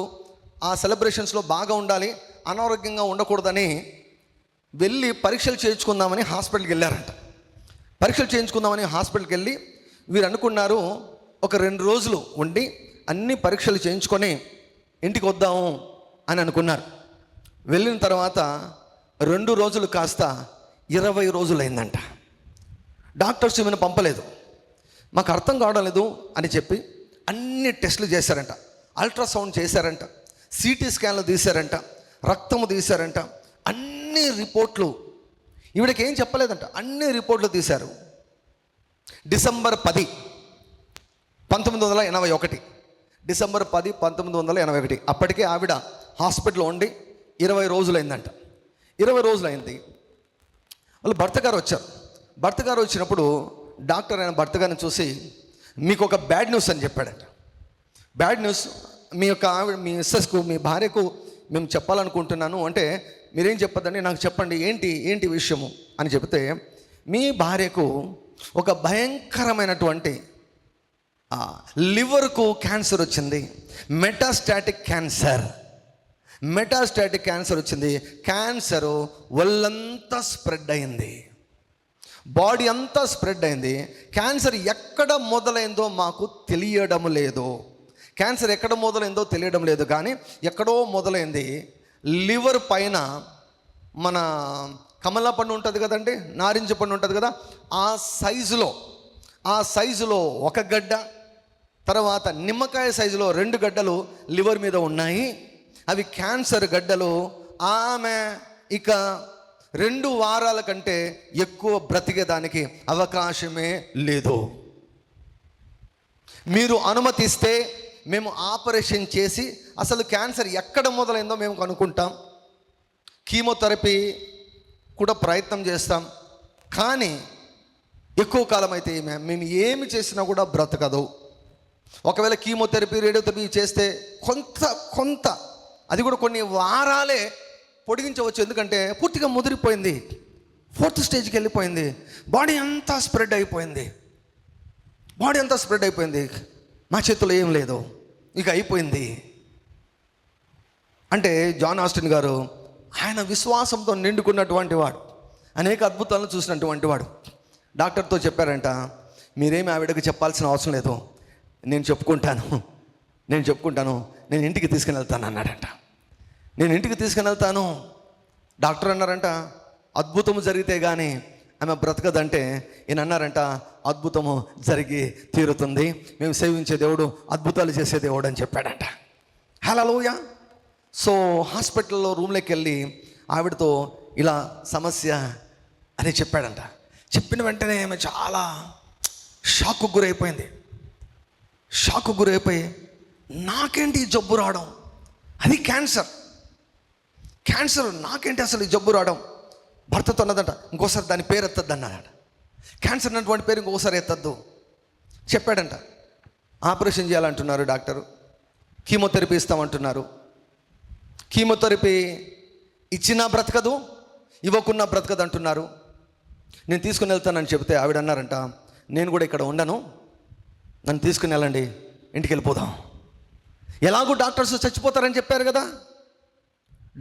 ఆ సెలబ్రేషన్స్లో బాగా ఉండాలి, అనారోగ్యంగా ఉండకూడదని వెళ్ళి పరీక్షలు చేయించుకుందామని హాస్పిటల్కి వెళ్ళారంట. పరీక్షలు చేయించుకుందామని హాస్పిటల్కి వెళ్ళి వీరు అనుకున్నారు ఒక 2 రోజులు ఉండి అన్ని పరీక్షలు చేయించుకొని ఇంటికి వద్దాము అని అనుకున్నారు. వెళ్ళిన తర్వాత 2 రోజులు కాస్త 20 రోజులు అయిందంట. డాక్టర్స్ ఈమెను పంపలేదు, మాకు అర్థం కావడం లేదు అని చెప్పి అన్ని టెస్టులు చేశారంట. అల్ట్రాసౌండ్ చేశారంట, సిటీ స్కాన్లు తీశారంట, రక్తము తీశారంట, అన్ని రిపోర్ట్లు. ఈవిడకి ఏం చెప్పలేదంట, అన్ని రిపోర్ట్లు తీశారు. డిసెంబర్ 10, 1981, డిసెంబర్ 10, 1981, అప్పటికే ఆవిడ హాస్పిటల్లో ఉండి 20 రోజులైందంట. 20 రోజులైంది. వాళ్ళు భర్త గారు వచ్చారు. భర్త గారు వచ్చినప్పుడు డాక్టర్ ఆయన భర్త గారిని చూసి మీకు ఒక బ్యాడ్ న్యూస్ అని చెప్పాడంట. బ్యాడ్ న్యూస్, మీ యొక్క ఆవిడ, మీ మిస్సెస్కు, మీ భార్యకు మేము చెప్పాలనుకుంటున్నాను అంటే, మీరేం చెప్పదండి, నాకు చెప్పండి, ఏంటి విషయము అని చెప్తే, మీ భార్యకు ఒక భయంకరమైనటువంటి లివర్కు క్యాన్సర్ వచ్చింది. మెటాస్టాటిక్ క్యాన్సర్ వచ్చింది. క్యాన్సరు ఒళ్ళంతా స్ప్రెడ్ అయింది, బాడీ అంతా స్ప్రెడ్ అయింది. క్యాన్సర్ ఎక్కడ మొదలైందో మాకు తెలియడం లేదు, కానీ ఎక్కడో మొదలైంది. లివర్ పైన మన కమలా పండు ఉంటుంది కదండి, నారింజ పండు ఉంటుంది కదా, ఆ సైజులో ఒక గడ్డ, తర్వాత నిమ్మకాయ సైజులో 2 గడ్డలు లివర్ మీద ఉన్నాయి. అవి క్యాన్సర్ గడ్డలు. ఆమె ఇక 2 వారాల కంటే ఎక్కువ బ్రతికేదానికి అవకాశమే లేదు. మీరు అనుమతిస్తే మేము ఆపరేషన్ చేసి అసలు క్యాన్సర్ ఎక్కడ మొదలైందో మేము కనుక్కుంటాం, కీమోథెరపీ కూడా ప్రయత్నం చేస్తాం, కానీ ఎక్కువ కాలం అయితే మేము ఏమి చేసినా కూడా బ్రతకదు. ఒకవేళ కీమోథెరపీ, రేడియోథెరపీ చేస్తే కొంత అది కూడా కొన్ని వారాలే పొడిగించవచ్చు, ఎందుకంటే పూర్తిగా ముదిరిపోయింది, 4th స్టేజ్కి వెళ్ళిపోయింది, బాడీ అంతా స్ప్రెడ్ అయిపోయింది. మా చేతిలో ఏం లేదు, ఇక అయిపోయింది అంటే జాన్ ఆస్టిన్ గారు ఆయన విశ్వాసంతో నిండుకున్నటువంటి వాడు, అనేక అద్భుతాలను చూసినటువంటి వాడు. డాక్టర్తో చెప్పారంట, మీరేమి ఆవిడకి చెప్పాల్సిన అవసరం లేదు, నేను చెప్పుకుంటాను, నేను ఇంటికి తీసుకుని వెళ్తాను అన్నాడంట. నేను ఇంటికి తీసుకుని వెళ్తాను. డాక్టర్ అన్నారంట అద్భుతము జరిగితే కానీ ఆమె బ్రతకదంటే, ఈయన అన్నారంట అద్భుతము జరిగి తీరుతుంది, మేము సేవించే దేవుడు అద్భుతాలు చేసే దేవుడు అని చెప్పాడంట. హల్లెలూయా. సో హాస్పిటల్లో రూమ్లోకి వెళ్ళి ఆవిడతో ఇలా సమస్య అని చెప్పాడంట. చెప్పిన వెంటనే ఆమె చాలా షాక్కు గురైపోయింది. షాక్కు గురైపోయి నాకేంటి ఈ జబ్బు రావడం, అది క్యాన్సర్ నాకేంటి అసలు ఈ జబ్బు రావడం. భర్తతో అన్నదంట ఇంకోసారి దాని పేరు ఎత్తద్దు అన్నాడట. క్యాన్సర్ అన్నటువంటి పేరు ఇంకోసారి ఎత్తద్దు చెప్పాడంట. ఆపరేషన్ చేయాలంటున్నారు డాక్టరు, కీమోథెరపీ ఇస్తామంటున్నారు. కీమోథెరపీ ఇచ్చినా బ్రతకదు, ఇవ్వకున్నా బ్రతకదు అంటున్నారు. నేను తీసుకుని వెళ్తానని చెబితే ఆవిడ అన్నారంట నేను కూడా ఇక్కడ ఉండను, నన్ను తీసుకుని వెళ్ళండి, ఇంటికి వెళ్ళిపోదాం. ఎలాగూ డాక్టర్స్ చచ్చిపోతారని చెప్పారు కదా,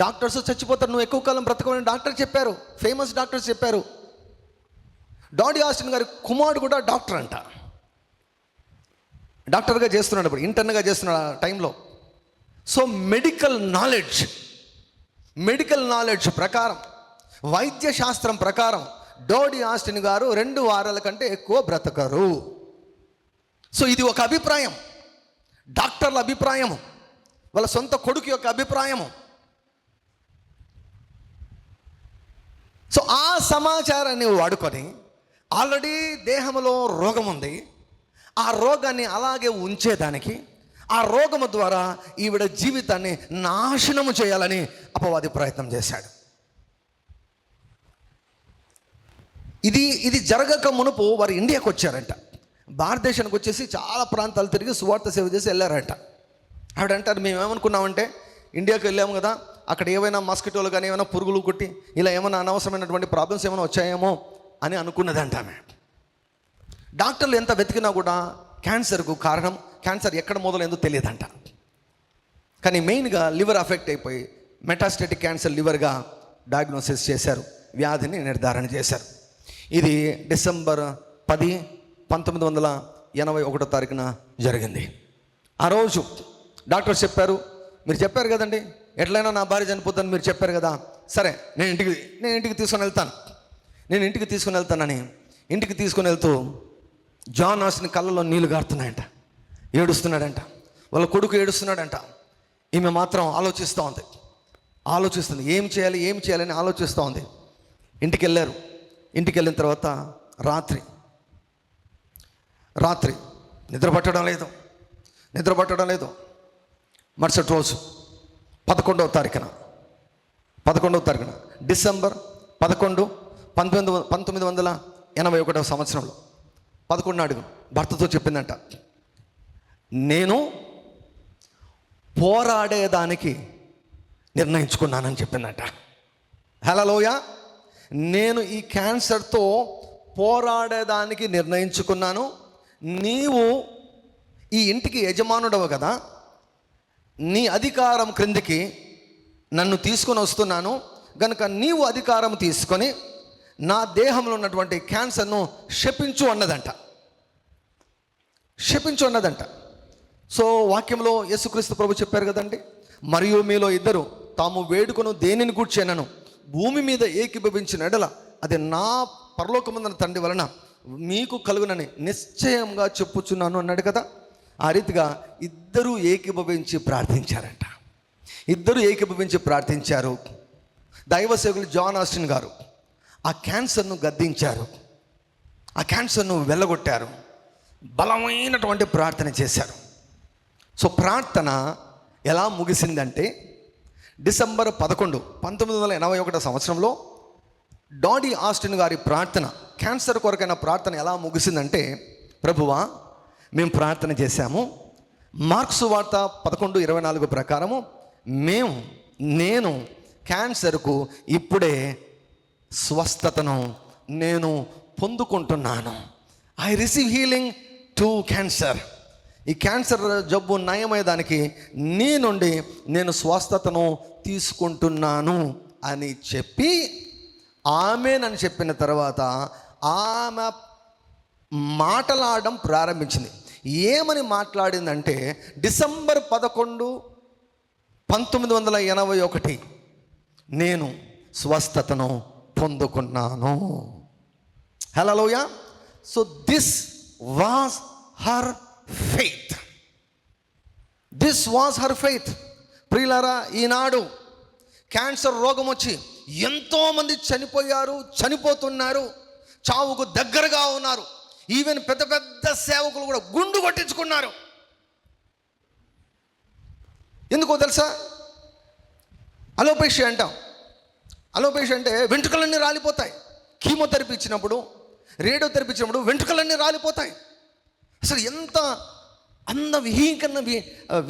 డాక్టర్స్ చచ్చిపోతారు, నువ్వు ఎక్కువ కాలం బ్రతకమని డాక్టర్ చెప్పారు, ఫేమస్ డాక్టర్స్ చెప్పారు. డాడీ ఆస్టిన్ గారి కుమారుడు కూడా డాక్టర్ అంట, డాక్టర్గా చేస్తున్నాడు, ఇప్పుడు ఇంటర్న్గా చేస్తున్నాడు ఆ టైంలో. సో మెడికల్ నాలెడ్జ్ ప్రకారం, వైద్య శాస్త్రం ప్రకారం డాడీ ఆస్టిన్ గారు 2 వారాల కంటే ఎక్కువ బ్రతకరు. సో ఇది ఒక అభిప్రాయం, డాక్టర్ల అభిప్రాయము, వాళ్ళ సొంత కొడుకు యొక్క అభిప్రాయము. సో ఆ సమాచారాన్ని వాడుకొని ఆల్రెడీ దేహంలో రోగం ఉంది, ఆ రోగాన్ని అలాగే ఉంచేదానికి, ఆ రోగము ద్వారా ఈవిడ జీవితాన్ని నాశనము చేయాలని అపవాది ప్రయత్నం చేశాడు. ఇది జరగక మునుపు వారు ఇండియాకు వచ్చారంట. భారతదేశానికి వచ్చేసి చాలా ప్రాంతాలు తిరిగి సువార్త సేవ చేసి వెళ్ళారంట. ఆవిడ అంటారు మేమేమనుకున్నామంటే ఇండియాకి వెళ్ళాము కదా, అక్కడ ఏవైనా మస్కిటోలు కానీ ఏమైనా పురుగులు కొట్టి ఇలా ఏమైనా అనవసరమైనటువంటి ప్రాబ్లమ్స్ ఏమైనా వచ్చాయేమో అని అనుకున్నదంట ఆమె. డాక్టర్లు ఎంత వెతికినా కూడా క్యాన్సర్కు కారణం, క్యాన్సర్ ఎక్కడ మొదలైందో తెలియదంట. కానీ మెయిన్గా లివర్ అఫెక్ట్ అయిపోయి మెటాస్టేటిక్ క్యాన్సర్ లివర్గా డయాగ్నోసిస్ చేశారు, వ్యాధిని నిర్ధారణ చేశారు. ఇది డిసెంబర్ 10, 1981 జరిగింది. ఆ రోజు డాక్టర్స్ చెప్పారు, మీరు చెప్పారు కదండి ఎట్లయినా నా భార్య చనిపోతాను మీరు చెప్పారు కదా, సరే నేను ఇంటికి తీసుకొని వెళ్తానని ఇంటికి తీసుకొని వెళ్తూ జాన్ ఆస్టిన్ కళ్ళలో నీళ్లు గారుతున్నాయంట, ఏడుస్తున్నాడంట, వాళ్ళ కొడుకు ఏడుస్తున్నాడంట. ఈమె మాత్రం ఆలోచిస్తుంది ఏం చేయాలని ఆలోచిస్తూ ఉంది. ఇంటికి వెళ్ళిన తర్వాత రాత్రి నిద్ర పట్టడం లేదు. మరుసటి రోజు 11వ తారీఖున డిసెంబర్ 11, 1981 సంవత్సరంలో 11 నాడు భర్తతో చెప్పిందంట, నేను పోరాడేదానికి నిర్ణయించుకున్నానని చెప్పిందంట. హల్లెలూయా. నేను ఈ క్యాన్సర్తో పోరాడేదానికి నిర్ణయించుకున్నాను, నీవు ఈ ఇంటికి యజమానుడవు కదా, నీ అధికారం క్రిందికి నన్ను తీసుకొని వస్తున్నాను గనుక నీవు అధికారం తీసుకొని నా దేహంలో ఉన్నటువంటి క్యాన్సర్ను శపించు అన్నదంట. సో వాక్యంలో యేసుక్రీస్తు ప్రభు చెప్పారు కదండి, మరియు మీలో ఇద్దరు తాము వేడుకొను దేనిని గూర్చేనను భూమి మీద ఏకీభవించిన ఎడల అది నా పరలోకమందున తండ్రి వలన మీకు కలుగునని నిశ్చయంగా చెప్పుచున్నాను అన్నాడు కదా. ఆ రీతిగా ఇద్దరు ఏకీభవించి ప్రార్థించారు. దైవ సేవకులు జాన్ ఆస్టిన్ గారు ఆ క్యాన్సర్ను గద్దించారు, ఆ క్యాన్సర్ను వెళ్ళగొట్టారు, బలమైనటువంటి ప్రార్థన చేశారు. సో ప్రార్థన ఎలా ముగిసిందంటే డిసెంబర్ 11, 1981 సంవత్సరంలో డాడీ ఆస్టిన్ గారి ప్రార్థన, క్యాన్సర్ కొరకైన ప్రార్థన ఎలా ముగిసిందంటే, ప్రభువా మేము ప్రార్థన చేశాము, మార్క్స్ వార్త 11:24 ప్రకారము నేను క్యాన్సర్కు ఇప్పుడే స్వస్థతను నేను పొందుకుంటున్నాను. I receive healing to cancer. ఈ క్యాన్సర్ జబ్బు నయమయ్యేదానికి నీ నుండి నేను స్వస్థతను తీసుకుంటున్నాను అని చెప్పి ఆమేనని చెప్పిన తర్వాత ఆమె మాట్లాడడం ప్రారంభించింది. ఏమని మాట్లాడిందంటే, డిసెంబర్ 11, 1981 నేను స్వస్థతను పొందుకున్నాను. Hallelujah. So this was her faith. This was her faith. ప్రియులారా, ఈనాడు క్యాన్సర్ రోగం వచ్చి ఎంతోమంది చనిపోయారు, చనిపోతున్నారు, చావుకు దగ్గరగా ఉన్నారు. ఈవెన్ పెద్ద పెద్ద సేవకులు కూడా గుండు కొట్టించుకున్నారు. ఎందుకో తెలుసా? అలోపేషియా అంటాం. అలోపేషియా అంటే వెంట్రుకలన్నీ రాలిపోతాయి. కీమోథెరపీ ఇచ్చినప్పుడు, రేడియోథెరపీ ఇచ్చినప్పుడు వెంట్రుకలన్నీ రాలిపోతాయి. అసలు ఎంత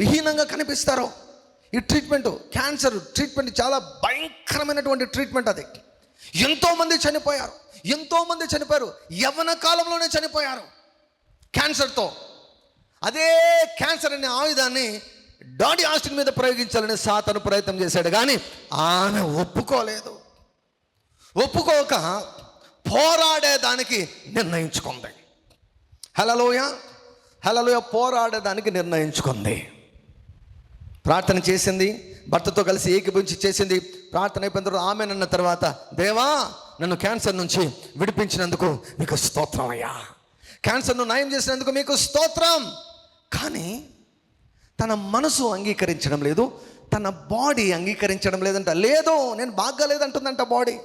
విహీనంగా కనిపిస్తారో. ఈ ట్రీట్మెంట్, క్యాన్సర్ ట్రీట్మెంట్ చాలా భయంకరమైనటువంటి ట్రీట్మెంట్. అది ఎంతోమంది చనిపోయారు. యవ్వన కాలంలోనే చనిపోయారు క్యాన్సర్తో. అదే క్యాన్సర్ అనే ఆయుధాన్ని డాడీ ఆస్టిన్ మీద ప్రయోగించాలని సాతాను ప్రయత్నం చేశాడు, కానీ ఆమె ఒప్పుకోక పోరాడేదానికి నిర్ణయించుకుంది. హల్లెలూయా. పోరాడేదానికి నిర్ణయించుకుంది. ప్రార్థన చేసింది, భర్తతో కలిసి ఏకీభవించి చేసింది. ప్రార్థన అయిపోయిన తర్వాత ఆమె అన్న తర్వాత, దేవా నన్ను క్యాన్సర్ నుంచి విడిపించినందుకు మీకు స్తోత్రం అయ్యా, క్యాన్సర్ను నయం చేసినందుకు మీకు స్తోత్రం. కానీ తన మనసు అంగీకరించడం లేదు, తన బాడీ అంగీకరించడం లేదంట. లేదు, నేను బాగాలేదంటుందంట బాడీ.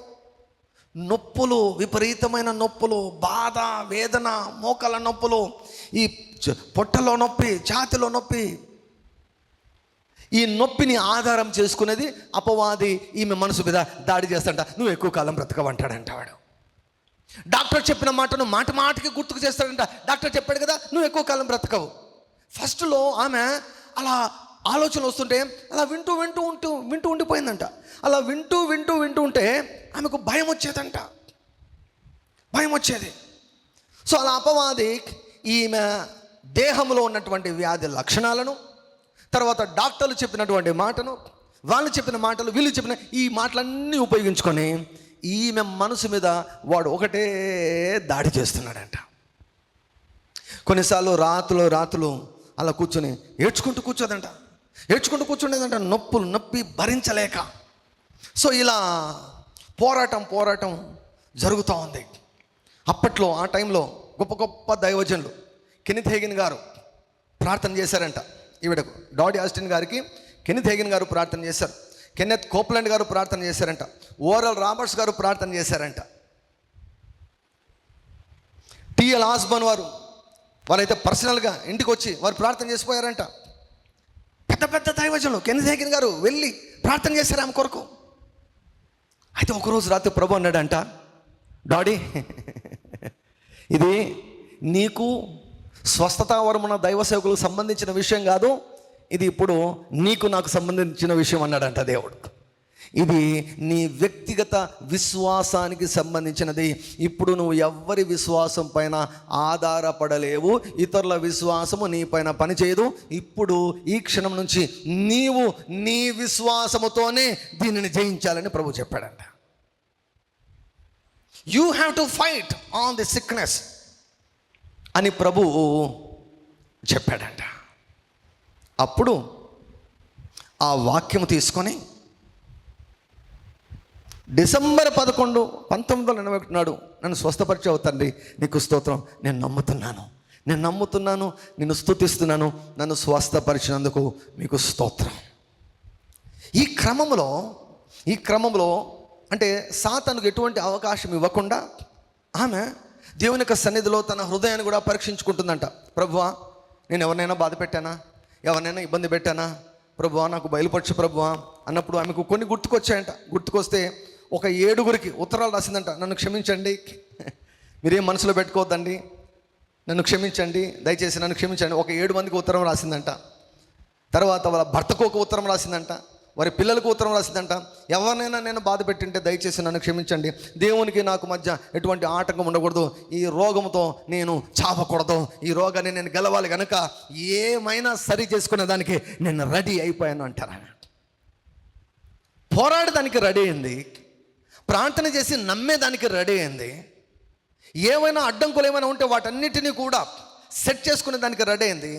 నొప్పులు, విపరీతమైన నొప్పులు, బాధ, వేదన, మోకాల నొప్పులు, ఈ పొట్టలో నొప్పి, ఛాతిలో నొప్పి. ఈ నొప్పిని ఆధారం చేసుకునేది అపవాది ఈమె మనసు మీద దాడి చేస్తాడంట. నువ్వు ఎక్కువ కాలం బ్రతకవంటాడంట వాడు. డాక్టర్ చెప్పిన మాటను మాటికి గుర్తుకు చేస్తాడంట. డాక్టర్ చెప్పాడు కదా, నువ్వు ఎక్కువ కాలం బ్రతకవు. ఫస్ట్లో ఆమె అలా ఆలోచనలు వస్తుంటే అలా వింటూ ఉండిపోయిందంట. అలా వింటూ ఉంటే ఆమెకు భయం వచ్చేది. సో అలా అపవాది ఈమె దేహంలో ఉన్నటువంటి వ్యాధి లక్షణాలను, తర్వాత డాక్టర్లు చెప్పినటువంటి మాటను, వాళ్ళు చెప్పిన మాటలు, వీళ్ళు చెప్పిన ఈ మాటలన్నీ ఉపయోగించుకొని ఈమె మనసు మీద వాడు ఒకటే దాడి చేస్తున్నాడంట. కొన్నిసార్లు రాత్రులు అలా కూర్చొని ఏడ్చుకుంటూ కూర్చుండేదంట. నొప్పి భరించలేక. సో ఇలా పోరాటం జరుగుతూ ఉంది. అప్పట్లో ఆ టైంలో గొప్ప దైవజనులు కెనెత్ హేగిన్ గారు ప్రార్థన చేశారంట. ఈవిడకు డాడీ ఆస్టిన్ గారికి కెనెత్ హేగిన్ గారు ప్రార్థన చేశారు. కెన్నెత్ కోప్లాండ్ గారు ప్రార్థన చేశారంట. ఓరల్ రాబర్ట్స్ గారు ప్రార్థన చేశారంట. టిఎల్ ఆస్బర్న్ వారైతే పర్సనల్గా ఇంటికి వచ్చి వారు ప్రార్థన చేసిపోయారంట. పెద్ద దైవజనులు కెనెత్ హేగిన్ గారు వెళ్ళి ప్రార్థన చేశారు ఆమె కొరకు. అయితే ఒకరోజు రాత్రి ప్రభు అన్నాడంట, డాడీ ఇది నీకు స్వస్థత వరమున దైవ సేవకులకు సంబంధించిన విషయం కాదు, ఇది ఇప్పుడు నీకు నాకు సంబంధించిన విషయం అన్నాడంట దేవుడు. ఇది నీ వ్యక్తిగత విశ్వాసానికి సంబంధించినది. ఇప్పుడు నువ్వు ఎవ్వరి విశ్వాసం పైన ఆధారపడలేవు, ఇతరుల విశ్వాసము నీ పైన పనిచేయదు. ఇప్పుడు ఈ క్షణం నుంచి నీవు నీ విశ్వాసముతోనే దీనిని జయించాలని ప్రభు చెప్పాడంట. You have to fight on the sickness అని ప్రభు చెప్పాడంట. అప్పుడు ఆ వాక్యము తీసుకొని డిసెంబర్ 11, 1981 నాడు నన్ను స్వస్థపరిచావు తండ్రి, నీకు స్తోత్రం, నేను నమ్ముతున్నాను, నిన్ను స్తుతిస్తున్నాను, నన్ను స్వస్థపరిచినందుకు మీకు స్తోత్రం. ఈ క్రమంలో అంటే సాతానుకు ఎటువంటి అవకాశం ఇవ్వకుండా ఆమె దేవుని యొక్క సన్నిధిలో తన హృదయాన్ని కూడా పరీక్షించుకుంటుందంట. ప్రభువా, నేను ఎవరినైనా బాధ పెట్టానా, ఎవరినైనా ఇబ్బంది పెట్టానా ప్రభువా, నాకు బయలుపరచు ప్రభువా అన్నప్పుడు ఆమెకు కొన్ని గుర్తుకొస్తే ఒక 7 ఉత్తరాలు రాసిందంట. నన్ను క్షమించండి, మీరేం మనసులో పెట్టుకోవద్దండి, నన్ను క్షమించండి, దయచేసి నన్ను క్షమించండి. ఒక 7 మందికి ఉత్తరం రాసిందంట. తర్వాత వాళ్ళ భర్తకు ఒక ఉత్తరం రాసిందంట, వారి పిల్లలకు ఉత్తరం రాసిందంట. ఎవరినైనా నేను బాధ పెట్టింటే దయచేసి నన్ను క్షమించండి, దేవునికి నాకు మధ్య ఎటువంటి ఆటంకం ఉండకూడదు, ఈ రోగంతో నేను చావకూడదు, ఈ రోగాన్ని నేను గెలవాలి కనుక ఏమైనా సరి చేసుకునే దానికి నేను రెడీ అయిపోయాను అంటారా. పోరాడడానికి రెడీ అయింది, ప్రార్థన చేసి నమ్మేదానికి రెడీ అయింది, ఏమైనా అడ్డంకులు ఏమైనా ఉంటే వాటన్నిటినీ కూడా సెట్ చేసుకునే దానికి రెడీ అయింది.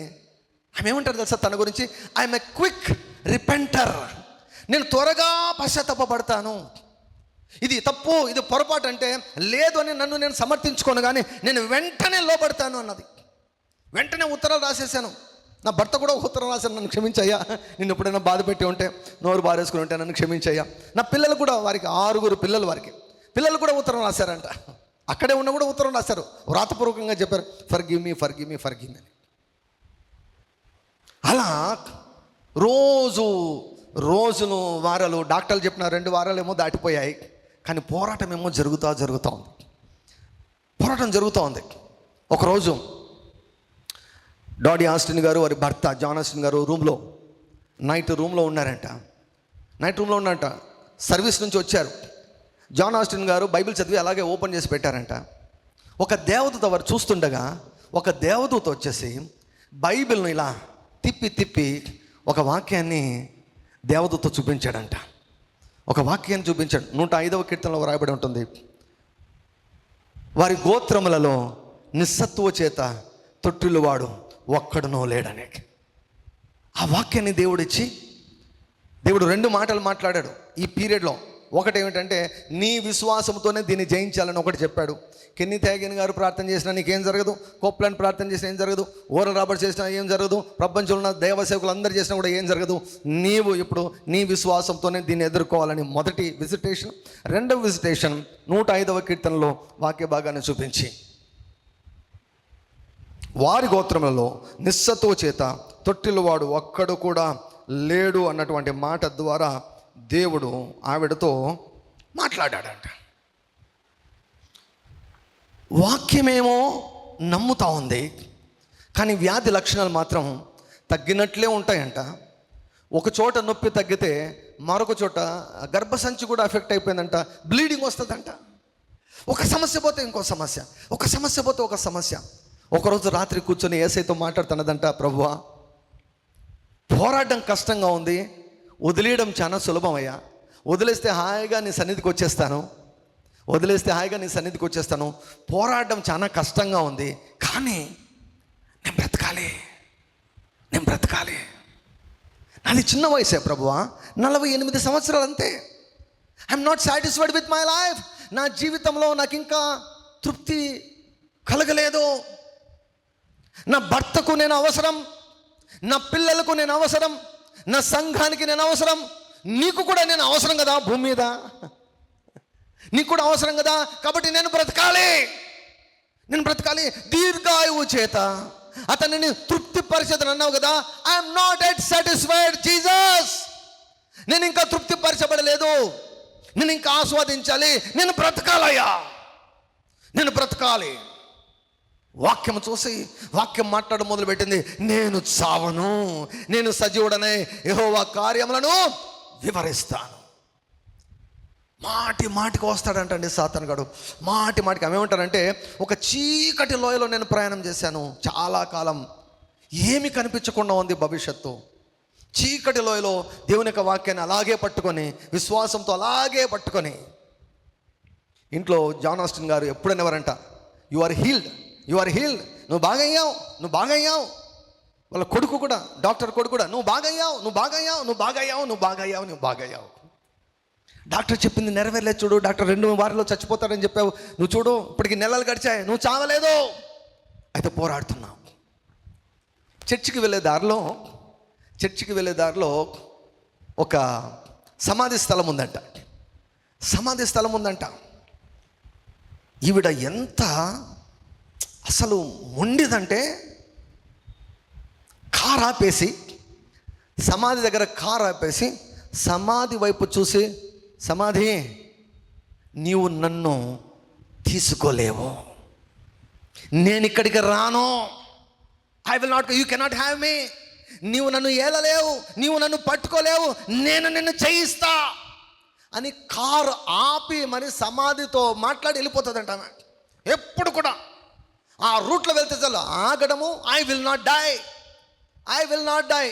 ఆమె ఏమంటారు తెలుసా తన గురించి? I'm a quick repenter. నేను త్వరగా పశ్చాత్తాపపడతాను. ఇది తప్పు, ఇది పొరపాటు అంటే లేదు అని నన్ను నేను సమర్థించుకోను, కానీ నేను వెంటనే లోబడతాను అన్నది. వెంటనే ఉత్తరాలు రాసేసాను. నా భర్త కూడా ఉత్తరం రాశాను, నన్ను క్షమించయ్యా, నేను ఎప్పుడైనా బాధ పెట్టి ఉంటే, నోరు బారేసుకుని ఉంటే నన్ను క్షమించయ్యా. నా పిల్లలు కూడా, వారికి 6 పిల్లలు, పిల్లలు కూడా ఉత్తరం రాశారంట. అక్కడే ఉన్న కూడా ఉత్తరం రాశారు, వ్రాతపూర్వకంగా చెప్పారు, forgive me forgive me forgive me అని. అలా రోజులు వారాలు, డాక్టర్లు చెప్పిన 2 వారాలు ఏమో దాటిపోయాయి, కానీ పోరాటం ఏమో జరుగుతూ ఉంది. పోరాటం జరుగుతూ ఉంది. ఒకరోజు డాడీ ఆస్టిన్ గారు, వారి భర్త జాన్ ఆస్టిన్ గారు నైట్ రూమ్లో ఉన్నారంట. సర్వీస్ నుంచి వచ్చారు. జాన్ ఆస్టిన్ గారు బైబిల్ చదివి అలాగే ఓపెన్ చేసి పెట్టారంట. ఒక దేవదూత వారు చూస్తుండగా, ఒక దేవదూత వచ్చేసి బైబిల్ను ఇలా తిప్పి ఒక వాక్యాన్ని దేవదూత చూపించాడంట. ఒక వాక్యాన్ని చూపించాడు. 105వ కీర్తనలో రాయబడి ఉంటుంది, వారి గోత్రములలో నిస్సత్తువ చేత తొట్టిల్లువాడు ఒక్కడునో లేడనే. ఆ వాక్యాన్ని దేవుడు 2 మాటలు మాట్లాడాడు ఈ పీరియడ్లో. ఒకటి ఏమిటంటే, నీ విశ్వాసంతోనే దీన్ని జయించాలని ఒకటి చెప్పాడు. కెన్నీ త్యాగిన్ గారు ప్రార్థన చేసినా నీకేం జరగదు, కోప్లాండ్ ప్రార్థన చేసినా ఏం జరగదు, ఓరల్ రాబర్ట్ చేసినా ఏం జరగదు, ప్రపంచంలో ఉన్న దైవసేవకులు అందరూ చేసినా కూడా ఏం జరగదు. నీవు ఇప్పుడు నీ విశ్వాసంతోనే దీన్ని ఎదుర్కోవాలని మొదటి విజిటేషన్. రెండవ విజిటేషన్ 105వ కీర్తనలో వాక్య భాగాన్ని చూపించి, వారి గోత్రములలో నిస్సత్తువ చేత తొట్టిల్లువాడు ఒక్కడు కూడా లేడు అన్నటువంటి మాట ద్వారా దేవుడు ఆవిడతో మాట్లాడాడంట. వాక్యమేమో నమ్ముతా ఉంది, కానీ వ్యాధి లక్షణాలు మాత్రం తగ్గినట్లే ఉంటాయంట. ఒక చోట నొప్పి తగ్గితే మరొక చోట గర్భసంచి కూడా ఎఫెక్ట్ అయిపోయిందంట, బ్లీడింగ్ వస్తుందంట. ఒక సమస్య పోతే ఇంకో సమస్య, ఒక సమస్య పోతే ఒక సమస్య. ఒకరోజు రాత్రి కూర్చొని యేసయ్యతో మాట్లాడుతున్నదంట, ప్రభువా, పోరాడడం కష్టంగా ఉంది, వదిలేయడం చాలా సులభమయ్యా. వదిలేస్తే హాయిగా నీ సన్నిధికి వచ్చేస్తాను. పోరాడడం చాలా కష్టంగా ఉంది, కానీ నేను బ్రతకాలి. నాది చిన్న వయసే ప్రభువా, 48 సంవత్సరాలు అంతే. I'm not satisfied with my life. నా జీవితంలో నాకు ఇంకా తృప్తి కలగలేదు. నా భర్తకు నేను అవసరం, నా పిల్లలకు నేను అవసరం, నా సంఘానికి నేను అవసరం, నీకు కూడా నేను అవసరం కదా, భూమి మీద నీకు కూడా అవసరం కదా. కాబట్టి నేను బ్రతకాలి. దీర్ఘాయువు చేత అతనిని తృప్తిపరిచేదని అన్నావు కదా. I'm not at satisfied Jesus. నేను ఇంకా తృప్తిపరచబడలేదు, నేను ఇంకా ఆస్వాదించాలి, నేను బ్రతకాలి. వాక్యం చూసి వాక్యం మాట్లాడడం మొదలుపెట్టింది. నేను చావను, నేను సజీవుడనే యెహోవా కార్యములను వివరిస్తాను. మాటికి వస్తాడంటండి సాతాను గాడు. మాటికి ఏమంటారంటే, ఒక చీకటి లోయలో నేను ప్రయాణం చేశాను చాలా కాలం, ఏమి కనిపించకుండా ఉంది భవిష్యత్తు. చీకటి లోయలో దేవుని యొక్క వాక్యాన్ని అలాగే పట్టుకొని, విశ్వాసంతో అలాగే పట్టుకొని, ఇంట్లో జాన్ ఆస్టిన్ గారు ఎప్పుడనేవారంట, యు ఆర్ హీల్డ్, నువ్వు బాగయ్యావు. వాళ్ళ కొడుకు కూడా, డాక్టర్ కొడుకు కూడా, నువ్వు బాగయ్యావు. డాక్టర్ చెప్పింది నెరవేరలేదు చూడు, డాక్టర్ 2 వారాల్లో చచ్చిపోతాడని చెప్పావు, నువ్వు చూడు ఇప్పటికి నెలలు గడిచాయి, నువ్వు చావలేదు. అయితే పోరాడుతున్నావు. చర్చికి వెళ్ళే దారిలో ఒక సమాధి స్థలం ఉందంట. ఈవిడ ఎంత అసలు మొండిదంటే, సమాధి దగ్గర కారు ఆపేసి సమాధి వైపు చూసి, సమాధి, నీవు నన్ను తీసుకోలేవు, నేను ఇక్కడికి రాను, యూ కెనాట్ హ్యావ్ మీ, నీవు నన్ను ఏలలేవు, నీవు నన్ను పట్టుకోలేవు, నేను నిన్ను చేయిస్తా అని కారు ఆపి మరి సమాధితో మాట్లాడి వెళ్ళిపోతుందంట. ఎప్పుడు కూడా ఆ రూట్లో వెళ్తే చాలు ఆగడము, ఐ విల్ నాట్ డై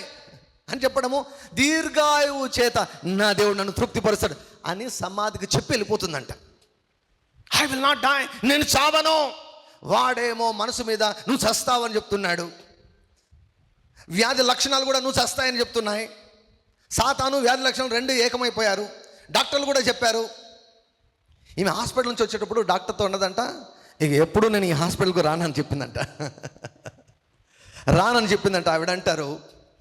అని చెప్పడము, దీర్ఘాయువు చేత నా దేవుడు నన్ను తృప్తిపరుస్తాడు అని సమాధికి చెప్పి వెళ్ళిపోతుందంట. ఐ విల్ నాట్ డై, నేను చావను. వాడేమో మనసు మీద నువ్వు చస్తావని చెప్తున్నాడు, వ్యాధి లక్షణాలు కూడా నువ్వు చస్తాయని చెప్తున్నాయి, సాతాను వ్యాధి లక్షణాలు రెండు ఏకమైపోయారు. డాక్టర్లు కూడా చెప్పారు. ఈమె హాస్పిటల్ నుంచి వచ్చేటప్పుడు డాక్టర్తో ఉన్నదంట, ఇక ఎప్పుడు నేను ఈ హాస్పిటల్కి రానని చెప్పిందంట. రానని చెప్పిందంట. ఆవిడ అంటారు,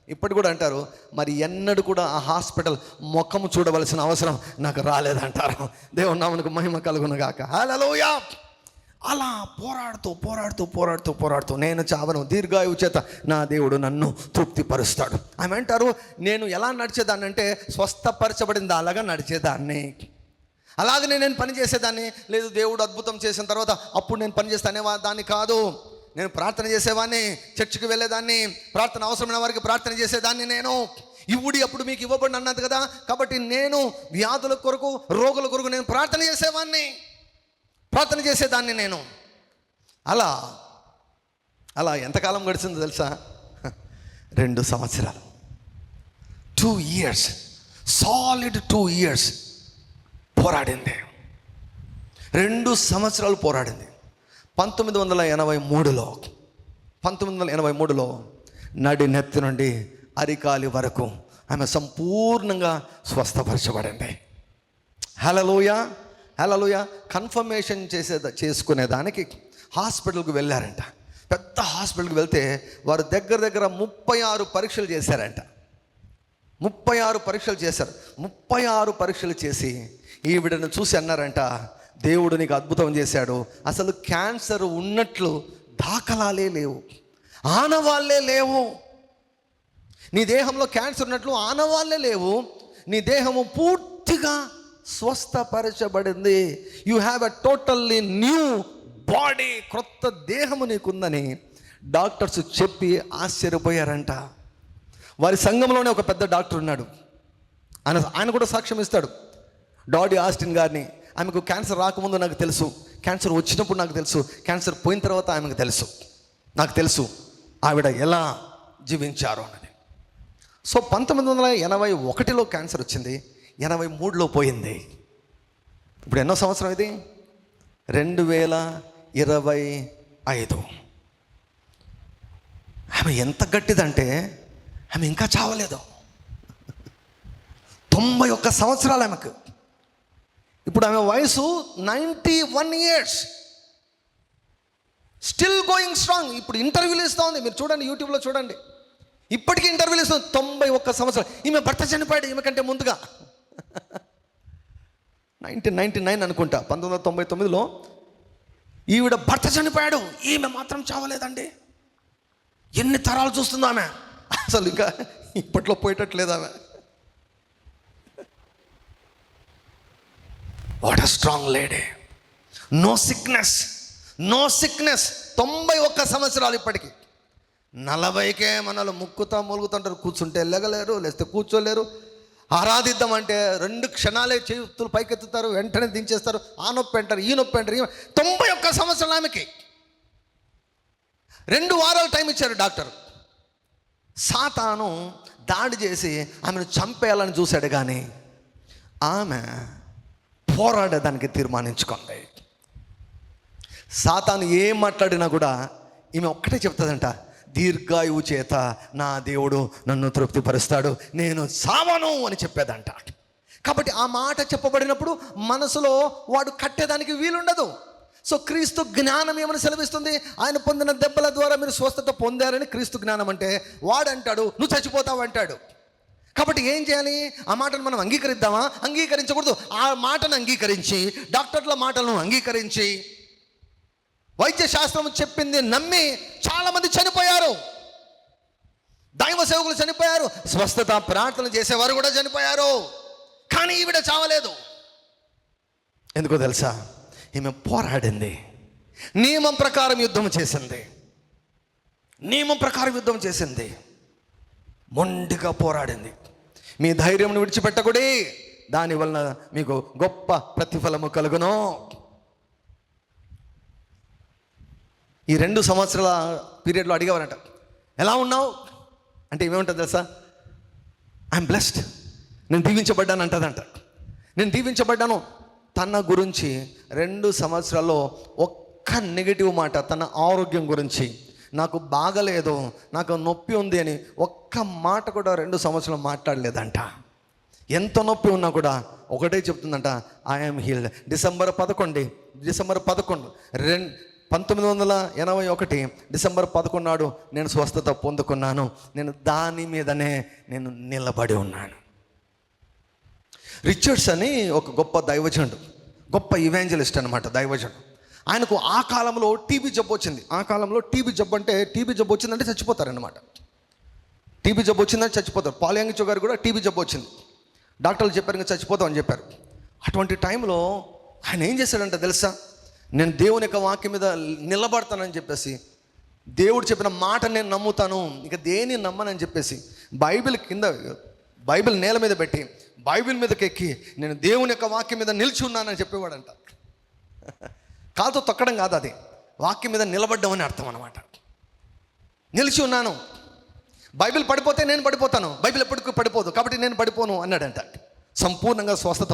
ఇప్పటి కూడా అంటారు, మరి ఎన్నడూ కూడా ఆ హాస్పిటల్ ముఖము చూడవలసిన అవసరం నాకు రాలేదంటారు. దేవుని నామమునకు మహిమ కలుగును గాక. హల్లెలూయా. అలా పోరాడుతూ నేను చావను, దీర్ఘాయువు చేత నా దేవుడు నన్ను తృప్తిపరుస్తాడు. ఆమె అంటారు, నేను ఎలా నడిచేదాన్ని అంటే స్వస్థపరచబడింది అలాగా నడిచేదాన్ని. అలాగనే నేను పని చేసేదాన్ని. లేదు దేవుడు అద్భుతం చేసిన తర్వాత అప్పుడు నేను పని చేస్తానే దాన్ని కాదు. నేను ప్రార్థన చేసేవాడిని, చర్చికి వెళ్ళేదాన్ని, ప్రార్థన అవసరమైన వారికి ప్రార్థన చేసేదాన్ని. నేను ఇవుడి అప్పుడు మీకు ఇవ్వబడి అన్నది కదా, కాబట్టి నేను వ్యాధుల కొరకు, రోగుల కొరకు నేను ప్రార్థన చేసేదాన్ని నేను. అలా ఎంతకాలం గడిచిందో తెలుసా? 2 సంవత్సరాలు, 2 years, సాలిడ్ 2 years పోరాడింది. 2 సంవత్సరాలు పోరాడింది. 1983లో నడి నెత్తి నుండి అరికాలి వరకు ఆమె సంపూర్ణంగా స్వస్థపరచబడింది. హల్లెలూయా. కన్ఫర్మేషన్ చేసుకునేదానికి హాస్పిటల్కి వెళ్ళారంట. పెద్ద హాస్పిటల్కి వెళ్తే వారు దగ్గర 36 పరీక్షలు చేశారంట. 36 పరీక్షలు చేశారు. 36 పరీక్షలు చేసి ఈవిడను చూసి అన్నారంట, దేవుడు నీకు అద్భుతం చేశాడు. అసలు క్యాన్సర్ ఉన్నట్లు దాఖలాలే లేవు, ఆనవాళ్ళే లేవు. నీ దేహంలో క్యాన్సర్ ఉన్నట్లు ఆనవాళ్ళే లేవు. నీ దేహము పూర్తిగా స్వస్థపరచబడింది. You have a totally new body. క్రొత్త దేహము నీకుందని డాక్టర్స్ చెప్పి ఆశ్చర్యపోయారంట. వారి సంఘంలోనే ఒక పెద్ద డాక్టర్ ఉన్నాడు. ఆయన కూడా సాక్ష్యం ఇస్తాడు. డాడీ ఆస్టిన్ గారిని, ఆమెకు క్యాన్సర్ రాకముందు నాకు తెలుసు, క్యాన్సర్ వచ్చినప్పుడు నాకు తెలుసు, క్యాన్సర్ పోయిన తర్వాత ఆమెకు తెలుసు, నాకు తెలుసు ఆవిడ ఎలా జీవించారు అన్నది. సో 1981లో క్యాన్సర్ వచ్చింది, 83లో పోయింది. ఇప్పుడు ఎన్నో సంవత్సరం ఇది? 2025. ఆమె ఎంత గట్టిదంటే ఆమె ఇంకా చావలేదు. 91 సంవత్సరాలు ఆమెకు. ఇప్పుడు ఆమె వయసు 91 years, స్టిల్ గోయింగ్ స్ట్రాంగ్. ఇప్పుడు ఇంటర్వ్యూలు ఇస్తూ ఉంది, మీరు చూడండి, యూట్యూబ్లో చూడండి, ఇప్పటికీ ఇంటర్వ్యూలు ఇస్తుంది. 91 సంవత్సరాలు. ఈమె భర్త చనిపోయాడు ఈమె కంటే ముందుగా. 1999 అనుకుంటా, 1999లో ఈవిడ భర్త చనిపోయాడు, ఈమె మాత్రం చావలేదండి. ఎన్ని తరాలు చూస్తుందో ఆమె. అసలు ఇంకా ఇప్పట్లో పోయేటట్లేదు ఆమె. What a strong lady. No sickness. 91 సంవత్సరాలు. ఇప్పటికీ 40కే మనలో ముక్కుతా మూలుగుతుంటారు. కూర్చుంటే లెగలేరు, లేస్తే కూర్చోలేరు. ఆరాధిద్దామంటే 2 క్షణాలే చేతులు పైకెత్తుతారు, వెంటనే దించేస్తారు. ఆ నొప్పి అంటారు, ఈ నొప్పి అంటారు. 91 సంవత్సరాలు ఆమెకి. 2 వారాలు టైం ఇచ్చారు డాక్టర్. సాతాను దాడి చేసి ఆమెను చంపేయాలని చూశాడు, కానీ ఆమె పోరాడేదానికి తీర్మానించుకుంది. సాతాను ఏం మాట్లాడినా కూడా ఈమె ఒక్కటే చెప్తుందంట, దీర్ఘాయువు చేత నా దేవుడు నన్ను తృప్తిపరుస్తాడు, నేను సావను అని చెప్పేదంట. కాబట్టి ఆ మాట చెప్పబడినప్పుడు మనసులో వాడు కట్టేదానికి వీలుండదు. సో క్రీస్తు జ్ఞానం ఏమని సెలవిస్తుంది? ఆయన పొందిన దెబ్బల ద్వారా మీరు స్వస్థత పొందారని క్రీస్తు జ్ఞానం అంటే, వాడంటాడు నువ్వు చచ్చిపోతావు అంటాడు. కాబట్టి ఏం చేయాలి? ఆ మాటను మనం అంగీకరిద్దామా? అంగీకరించకూడదు. ఆ మాటను అంగీకరించి, డాక్టర్ల మాటలను అంగీకరించి, వైద్య శాస్త్రం చెప్పింది నమ్మి చాలామంది చనిపోయారు. దైవ సేవకులు చనిపోయారు, స్వస్థత ప్రార్థన చేసేవారు కూడా చనిపోయారు. కానీ ఈవిడ చావలేదు. ఎందుకో తెలుసా? ఈమె పోరాడింది. నియమం ప్రకారం యుద్ధం చేసింది. మొండిగా పోరాడింది. మీ ధైర్యం విడిచిపెట్టకూడదు, దానివలన మీకు గొప్ప ప్రతిఫలము కలుగును. ఈ 2 సంవత్సరాల పీరియడ్లో అడిగేవారంట, ఎలా ఉన్నావు అంటే ఏమేముంటుంది తెలుసా? ఐఎమ్ బ్లెస్డ్, నేను దీవించబడ్డాను అంటదంట. నేను దీవించబడ్డాను. తన గురించి 2 సంవత్సరాల్లో ఒక్క నెగిటివ్ మాట తన ఆరోగ్యం గురించి, నాకు బాగలేదు, నాకు నొప్పి ఉంది అని ఒక్క మాట కూడా 2 సంవత్సరాలు మాట్లాడలేదంట. ఎంత నొప్పి ఉన్నా కూడా ఒకటే చెప్తుందంట, ఐఎమ్ హీల్డ్. డిసెంబర్ 11 1981 డిసెంబర్ 11 నాడు నేను స్వస్థత పొందుకున్నాను. నేను దాని మీదనే నేను నిలబడి ఉన్నాను. రిచర్డ్స్ అని ఒక గొప్ప దైవజనుడు, గొప్ప ఇవాంజలిస్ట్ అనమాట, దైవజనుడు. ఆయనకు ఆ కాలంలో టీబీ జబ్బు వచ్చింది. ఆ కాలంలో టీబీ జబ్బు వచ్చిందంటే చచ్చిపోతారనమాట. టీబీ జబ్బు వచ్చిందంటే చచ్చిపోతారు. పాలయంగిచో గారు కూడా టీబీ జబ్బు వచ్చింది. డాక్టర్లు చెప్పారు ఇంకా చచ్చిపోతామని చెప్పారు. అటువంటి టైంలో ఆయన ఏం చేశాడంటే తెలుసా, నేను దేవుని యొక్క వాక్యం మీద నిలబడతానని చెప్పేసి, దేవుడు చెప్పిన మాట నేను నమ్ముతాను, ఇక దేన్ని నమ్మనని చెప్పేసి బైబిల్ నేల మీద పెట్టి బైబిల్ మీదకి ఎక్కి నేను దేవుని యొక్క వాక్యం మీద నిలిచి ఉన్నానని చెప్పేవాడంట. కాలుతో తొక్కడం కాదు, అది వాక్యం మీద నిలబడ్డం అని అర్థం అనమాట. నిలిచి ఉన్నాను, బైబిల్ పడిపోతే నేను పడిపోతాను, బైబిల్ ఎప్పటికీ పడిపోదు కాబట్టి నేను పడిపోను అన్నాడంట. సంపూర్ణంగా స్వస్థత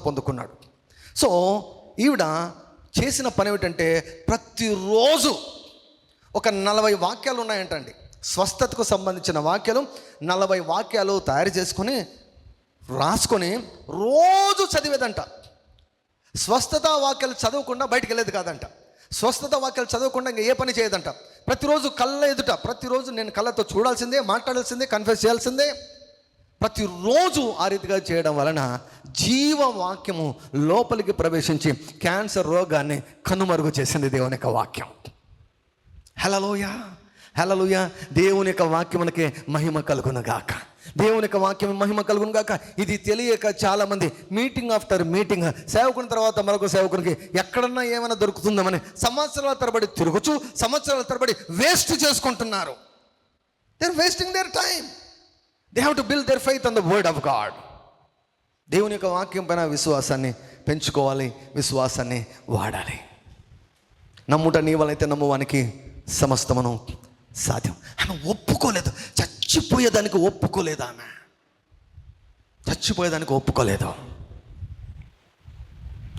పొందుకున్నాడు. సో ఈవిడ చేసిన పని ఏమిటంటే, ప్రతిరోజు ఒక 40 వాక్యాలు ఉన్నాయంటండి, స్వస్థతకు సంబంధించిన వాక్యాలు 40 వాక్యాలు తయారు చేసుకొని రాసుకొని రోజు చదివేదంట. స్వస్థత వాక్యాలు చదవకుండా బయటికి వెళ్ళేది కాదంట. స్వస్థత వాక్యాలు చదవకుండా ఇంకా ఏ పని చేయదంట. ప్రతిరోజు కళ్ళ ఎదుట, ప్రతిరోజు నేను కళ్ళతో చూడాల్సిందే, మాట్లాడాల్సిందే, కన్ఫెస్ చేయాల్సిందే. ప్రతిరోజు ఆ రీతిగా చేయడం వలన జీవవాక్యము లోపలికి ప్రవేశించి క్యాన్సర్ రోగాన్ని కనుమరుగు చేసింది దేవుని యొక్క వాక్యం. హల్లెలూయా. దేవుని యొక్క వాక్యమునకే మహిమ కలుగును గాక. ఇది తెలియక చాలామంది మీటింగ్ ఆఫ్టర్ మీటింగ్, సేవకుని తర్వాత మరొక సేవకునికి ఎక్కడన్నా ఏమైనా దొరుకుతుందామని సంవత్సరాల తరబడి తిరుగుచు సంవత్సరాల తరబడి వేస్ట్ చేసుకుంటున్నారు. They are wasting their time. They have to build their faith on the word of God. దేవుని యొక్క వాక్యం పైన విశ్వాసాన్ని పెంచుకోవాలి, విశ్వాసాన్ని వాడాలి. నమ్ముట నీ వలనైతే నమ్మువానికి సమస్తమును సాధ్యం. ఆమె ఒప్పుకోలేదు, చచ్చిపోయేదానికి ఒప్పుకోలేదు.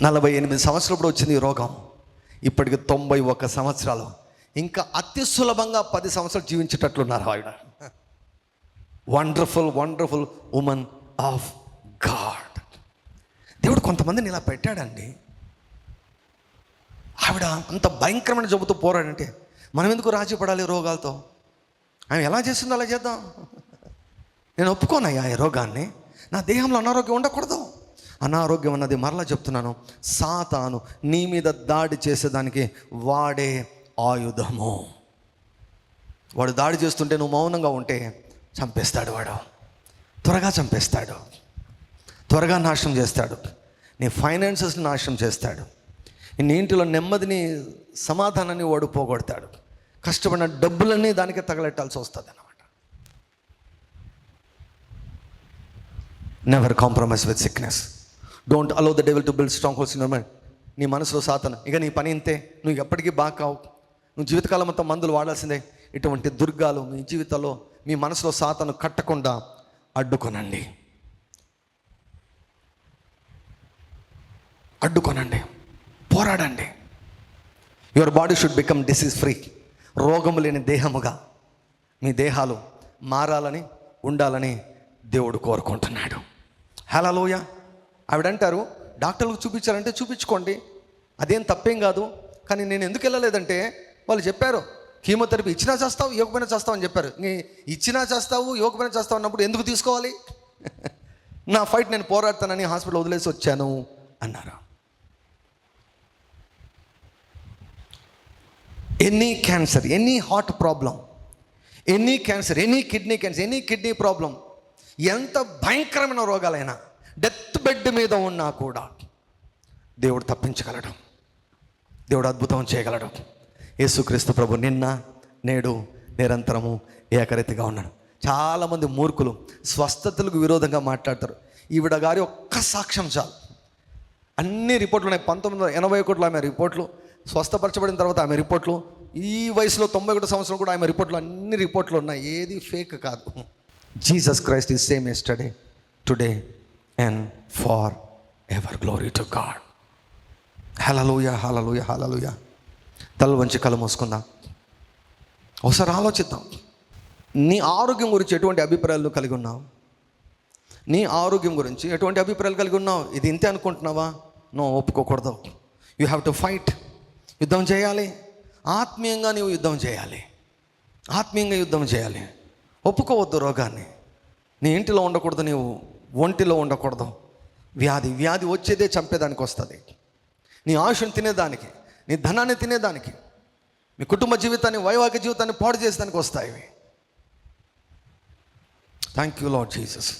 48 సంవత్సరాలు వచ్చింది ఈ రోగం. ఇప్పటికి 91 సంవత్సరాలు. ఇంకా అతి సులభంగా 10 సంవత్సరాలు జీవించేటట్లున్నారు ఆవిడ. Wonderful women of God. దేవుడు కొంతమందిని ఇలా పెట్టాడండి. ఆవిడ అంత భయంకరమైన జబ్బుతో పోరాడంటే మనం ఎందుకు రాజీ పడాలి రోగాలతో? ఆమె ఎలా చేస్తుందో అలా చేద్దాం. నేను ఒప్పుకోనయ్యా ఈ రోగాన్ని, నా దేహంలో అనారోగ్యం ఉండకూడదు. అనారోగ్యం అన్నది మరలా చెప్తున్నాను, సాతాను నీ మీద దాడి చేసేదానికి వాడే ఆయుధము. వాడు దాడి చేస్తుంటే నువ్వు మౌనంగా ఉంటే చంపేస్తాడు. వాడు త్వరగా చంపేస్తాడు, త్వరగా నాశనం చేస్తాడు. నీ ఫైనాన్సెస్ని నాశనం చేస్తాడు. నీ ఇంటిలో నెమ్మదిని, సమాధానాన్ని వాడు పోగొడతాడు. కష్టపడిన డబ్బులన్నీ దానికే తగలెట్టాల్సి వస్తుంది అన్నమాట. Never compromise with sickness. Don't allow the devil to build strong holes in your mind. నీ మనసులో సాతాను ఇక నీ పని ఇంతే, నువ్వు ఎప్పటికీ బాగా కావు, నువ్వు జీవితకాలం మొత్తం మందులు వాడాల్సిందే. ఇటువంటి దుర్గాలు మీ జీవితంలో, మీ మనసులో సాతాను కట్టకుండా అడ్డుకొనండి. పోరాడండి. Your body should become disease free. రోగము లేని దేహముగా మీ దేహాలు మారాలని, ఉండాలని దేవుడు కోరుకుంటున్నాడు. హల్లెలూయా. ఆవిడంటారు, డాక్టర్లకు చూపించాలంటే చూపించుకోండి, అదేం తప్పేం కాదు. కానీ నేను ఎందుకు వెళ్ళలేదంటే వాళ్ళు చెప్పారు, కీమోథెరపీ ఇచ్చినా చేస్తావు, ఇవ్వకపోయినా చేస్తావు అని చెప్పారు. ఇచ్చినా చేస్తావు, ఇవ్వకపోయినా చేస్తావు అన్నప్పుడు ఎందుకు తీసుకోవాలి? నా ఫైట్ నేను పోరాడతానని హాస్పిటల్ వదిలేసి వచ్చాను అన్నారు. Any cancer, any heart problem, any cancer, any kidney cancer, any kidney problem, ఎంత భయంకరమైన రోగాలైనా డెత్ బెడ్ మీద ఉన్నా కూడా దేవుడు తప్పించగలడు, దేవుడు అద్భుతం చేయగలడు. యేసుక్రీస్తు ప్రభు నిన్న, నేడు, నిరంతరము ఏకరీతిగా ఉన్నాడు. చాలామంది మూర్ఖులు స్వస్థతలకు విరోధంగా మాట్లాడతారు. ఈవిడ గారి ఒక్క సాక్ష్యం చాలు. అన్ని రిపోర్ట్లు ఉన్నాయి. 1981లో ఆమె రిపోర్ట్లు, స్వస్థపరచబడిన తర్వాత ఆమె రిపోర్ట్లు, ఈ వయసులో 91 సంవత్సరం కూడా ఆమె రిపోర్ట్లు, అన్ని రిపోర్ట్లు ఉన్నాయి. ఏది ఫేక్ కాదు. Jesus Christ is same yesterday, today and forever. Glory to God. Hallelujah. తల వంచి కళ్ళు మూసుకుందాం. ఒకసారి ఆలోచిద్దాం. నీ ఆరోగ్యం గురించి ఎటువంటి అభిప్రాయాలు కలిగి ఉన్నావు? నీ ఆరోగ్యం గురించి ఎటువంటి అభిప్రాయాలు కలిగి ఉన్నావు? ఇది ఇంతే అనుకుంటున్నావా? నో, ఒప్పుకోకూడదు. You have to fight. యుద్ధం చేయాలి. ఆత్మీయంగా నీవు యుద్ధం చేయాలి. ఆత్మీయంగా యుద్ధం చేయాలి. ఒప్పుకోవద్దు రోగాన్ని. నీ ఇంటిలో ఉండకూడదు, నీవు ఒంటిలో ఉండకూడదు. వ్యాధి వచ్చేదే చంపేదానికి వస్తుంది. నీ ఆశను తినేదానికి, నీ ధనాన్ని తినేదానికి, మీ కుటుంబ జీవితాన్ని, వైవాహిక జీవితాన్ని పాడు చేసేదానికి వస్తాయి. Thank you lord Jesus.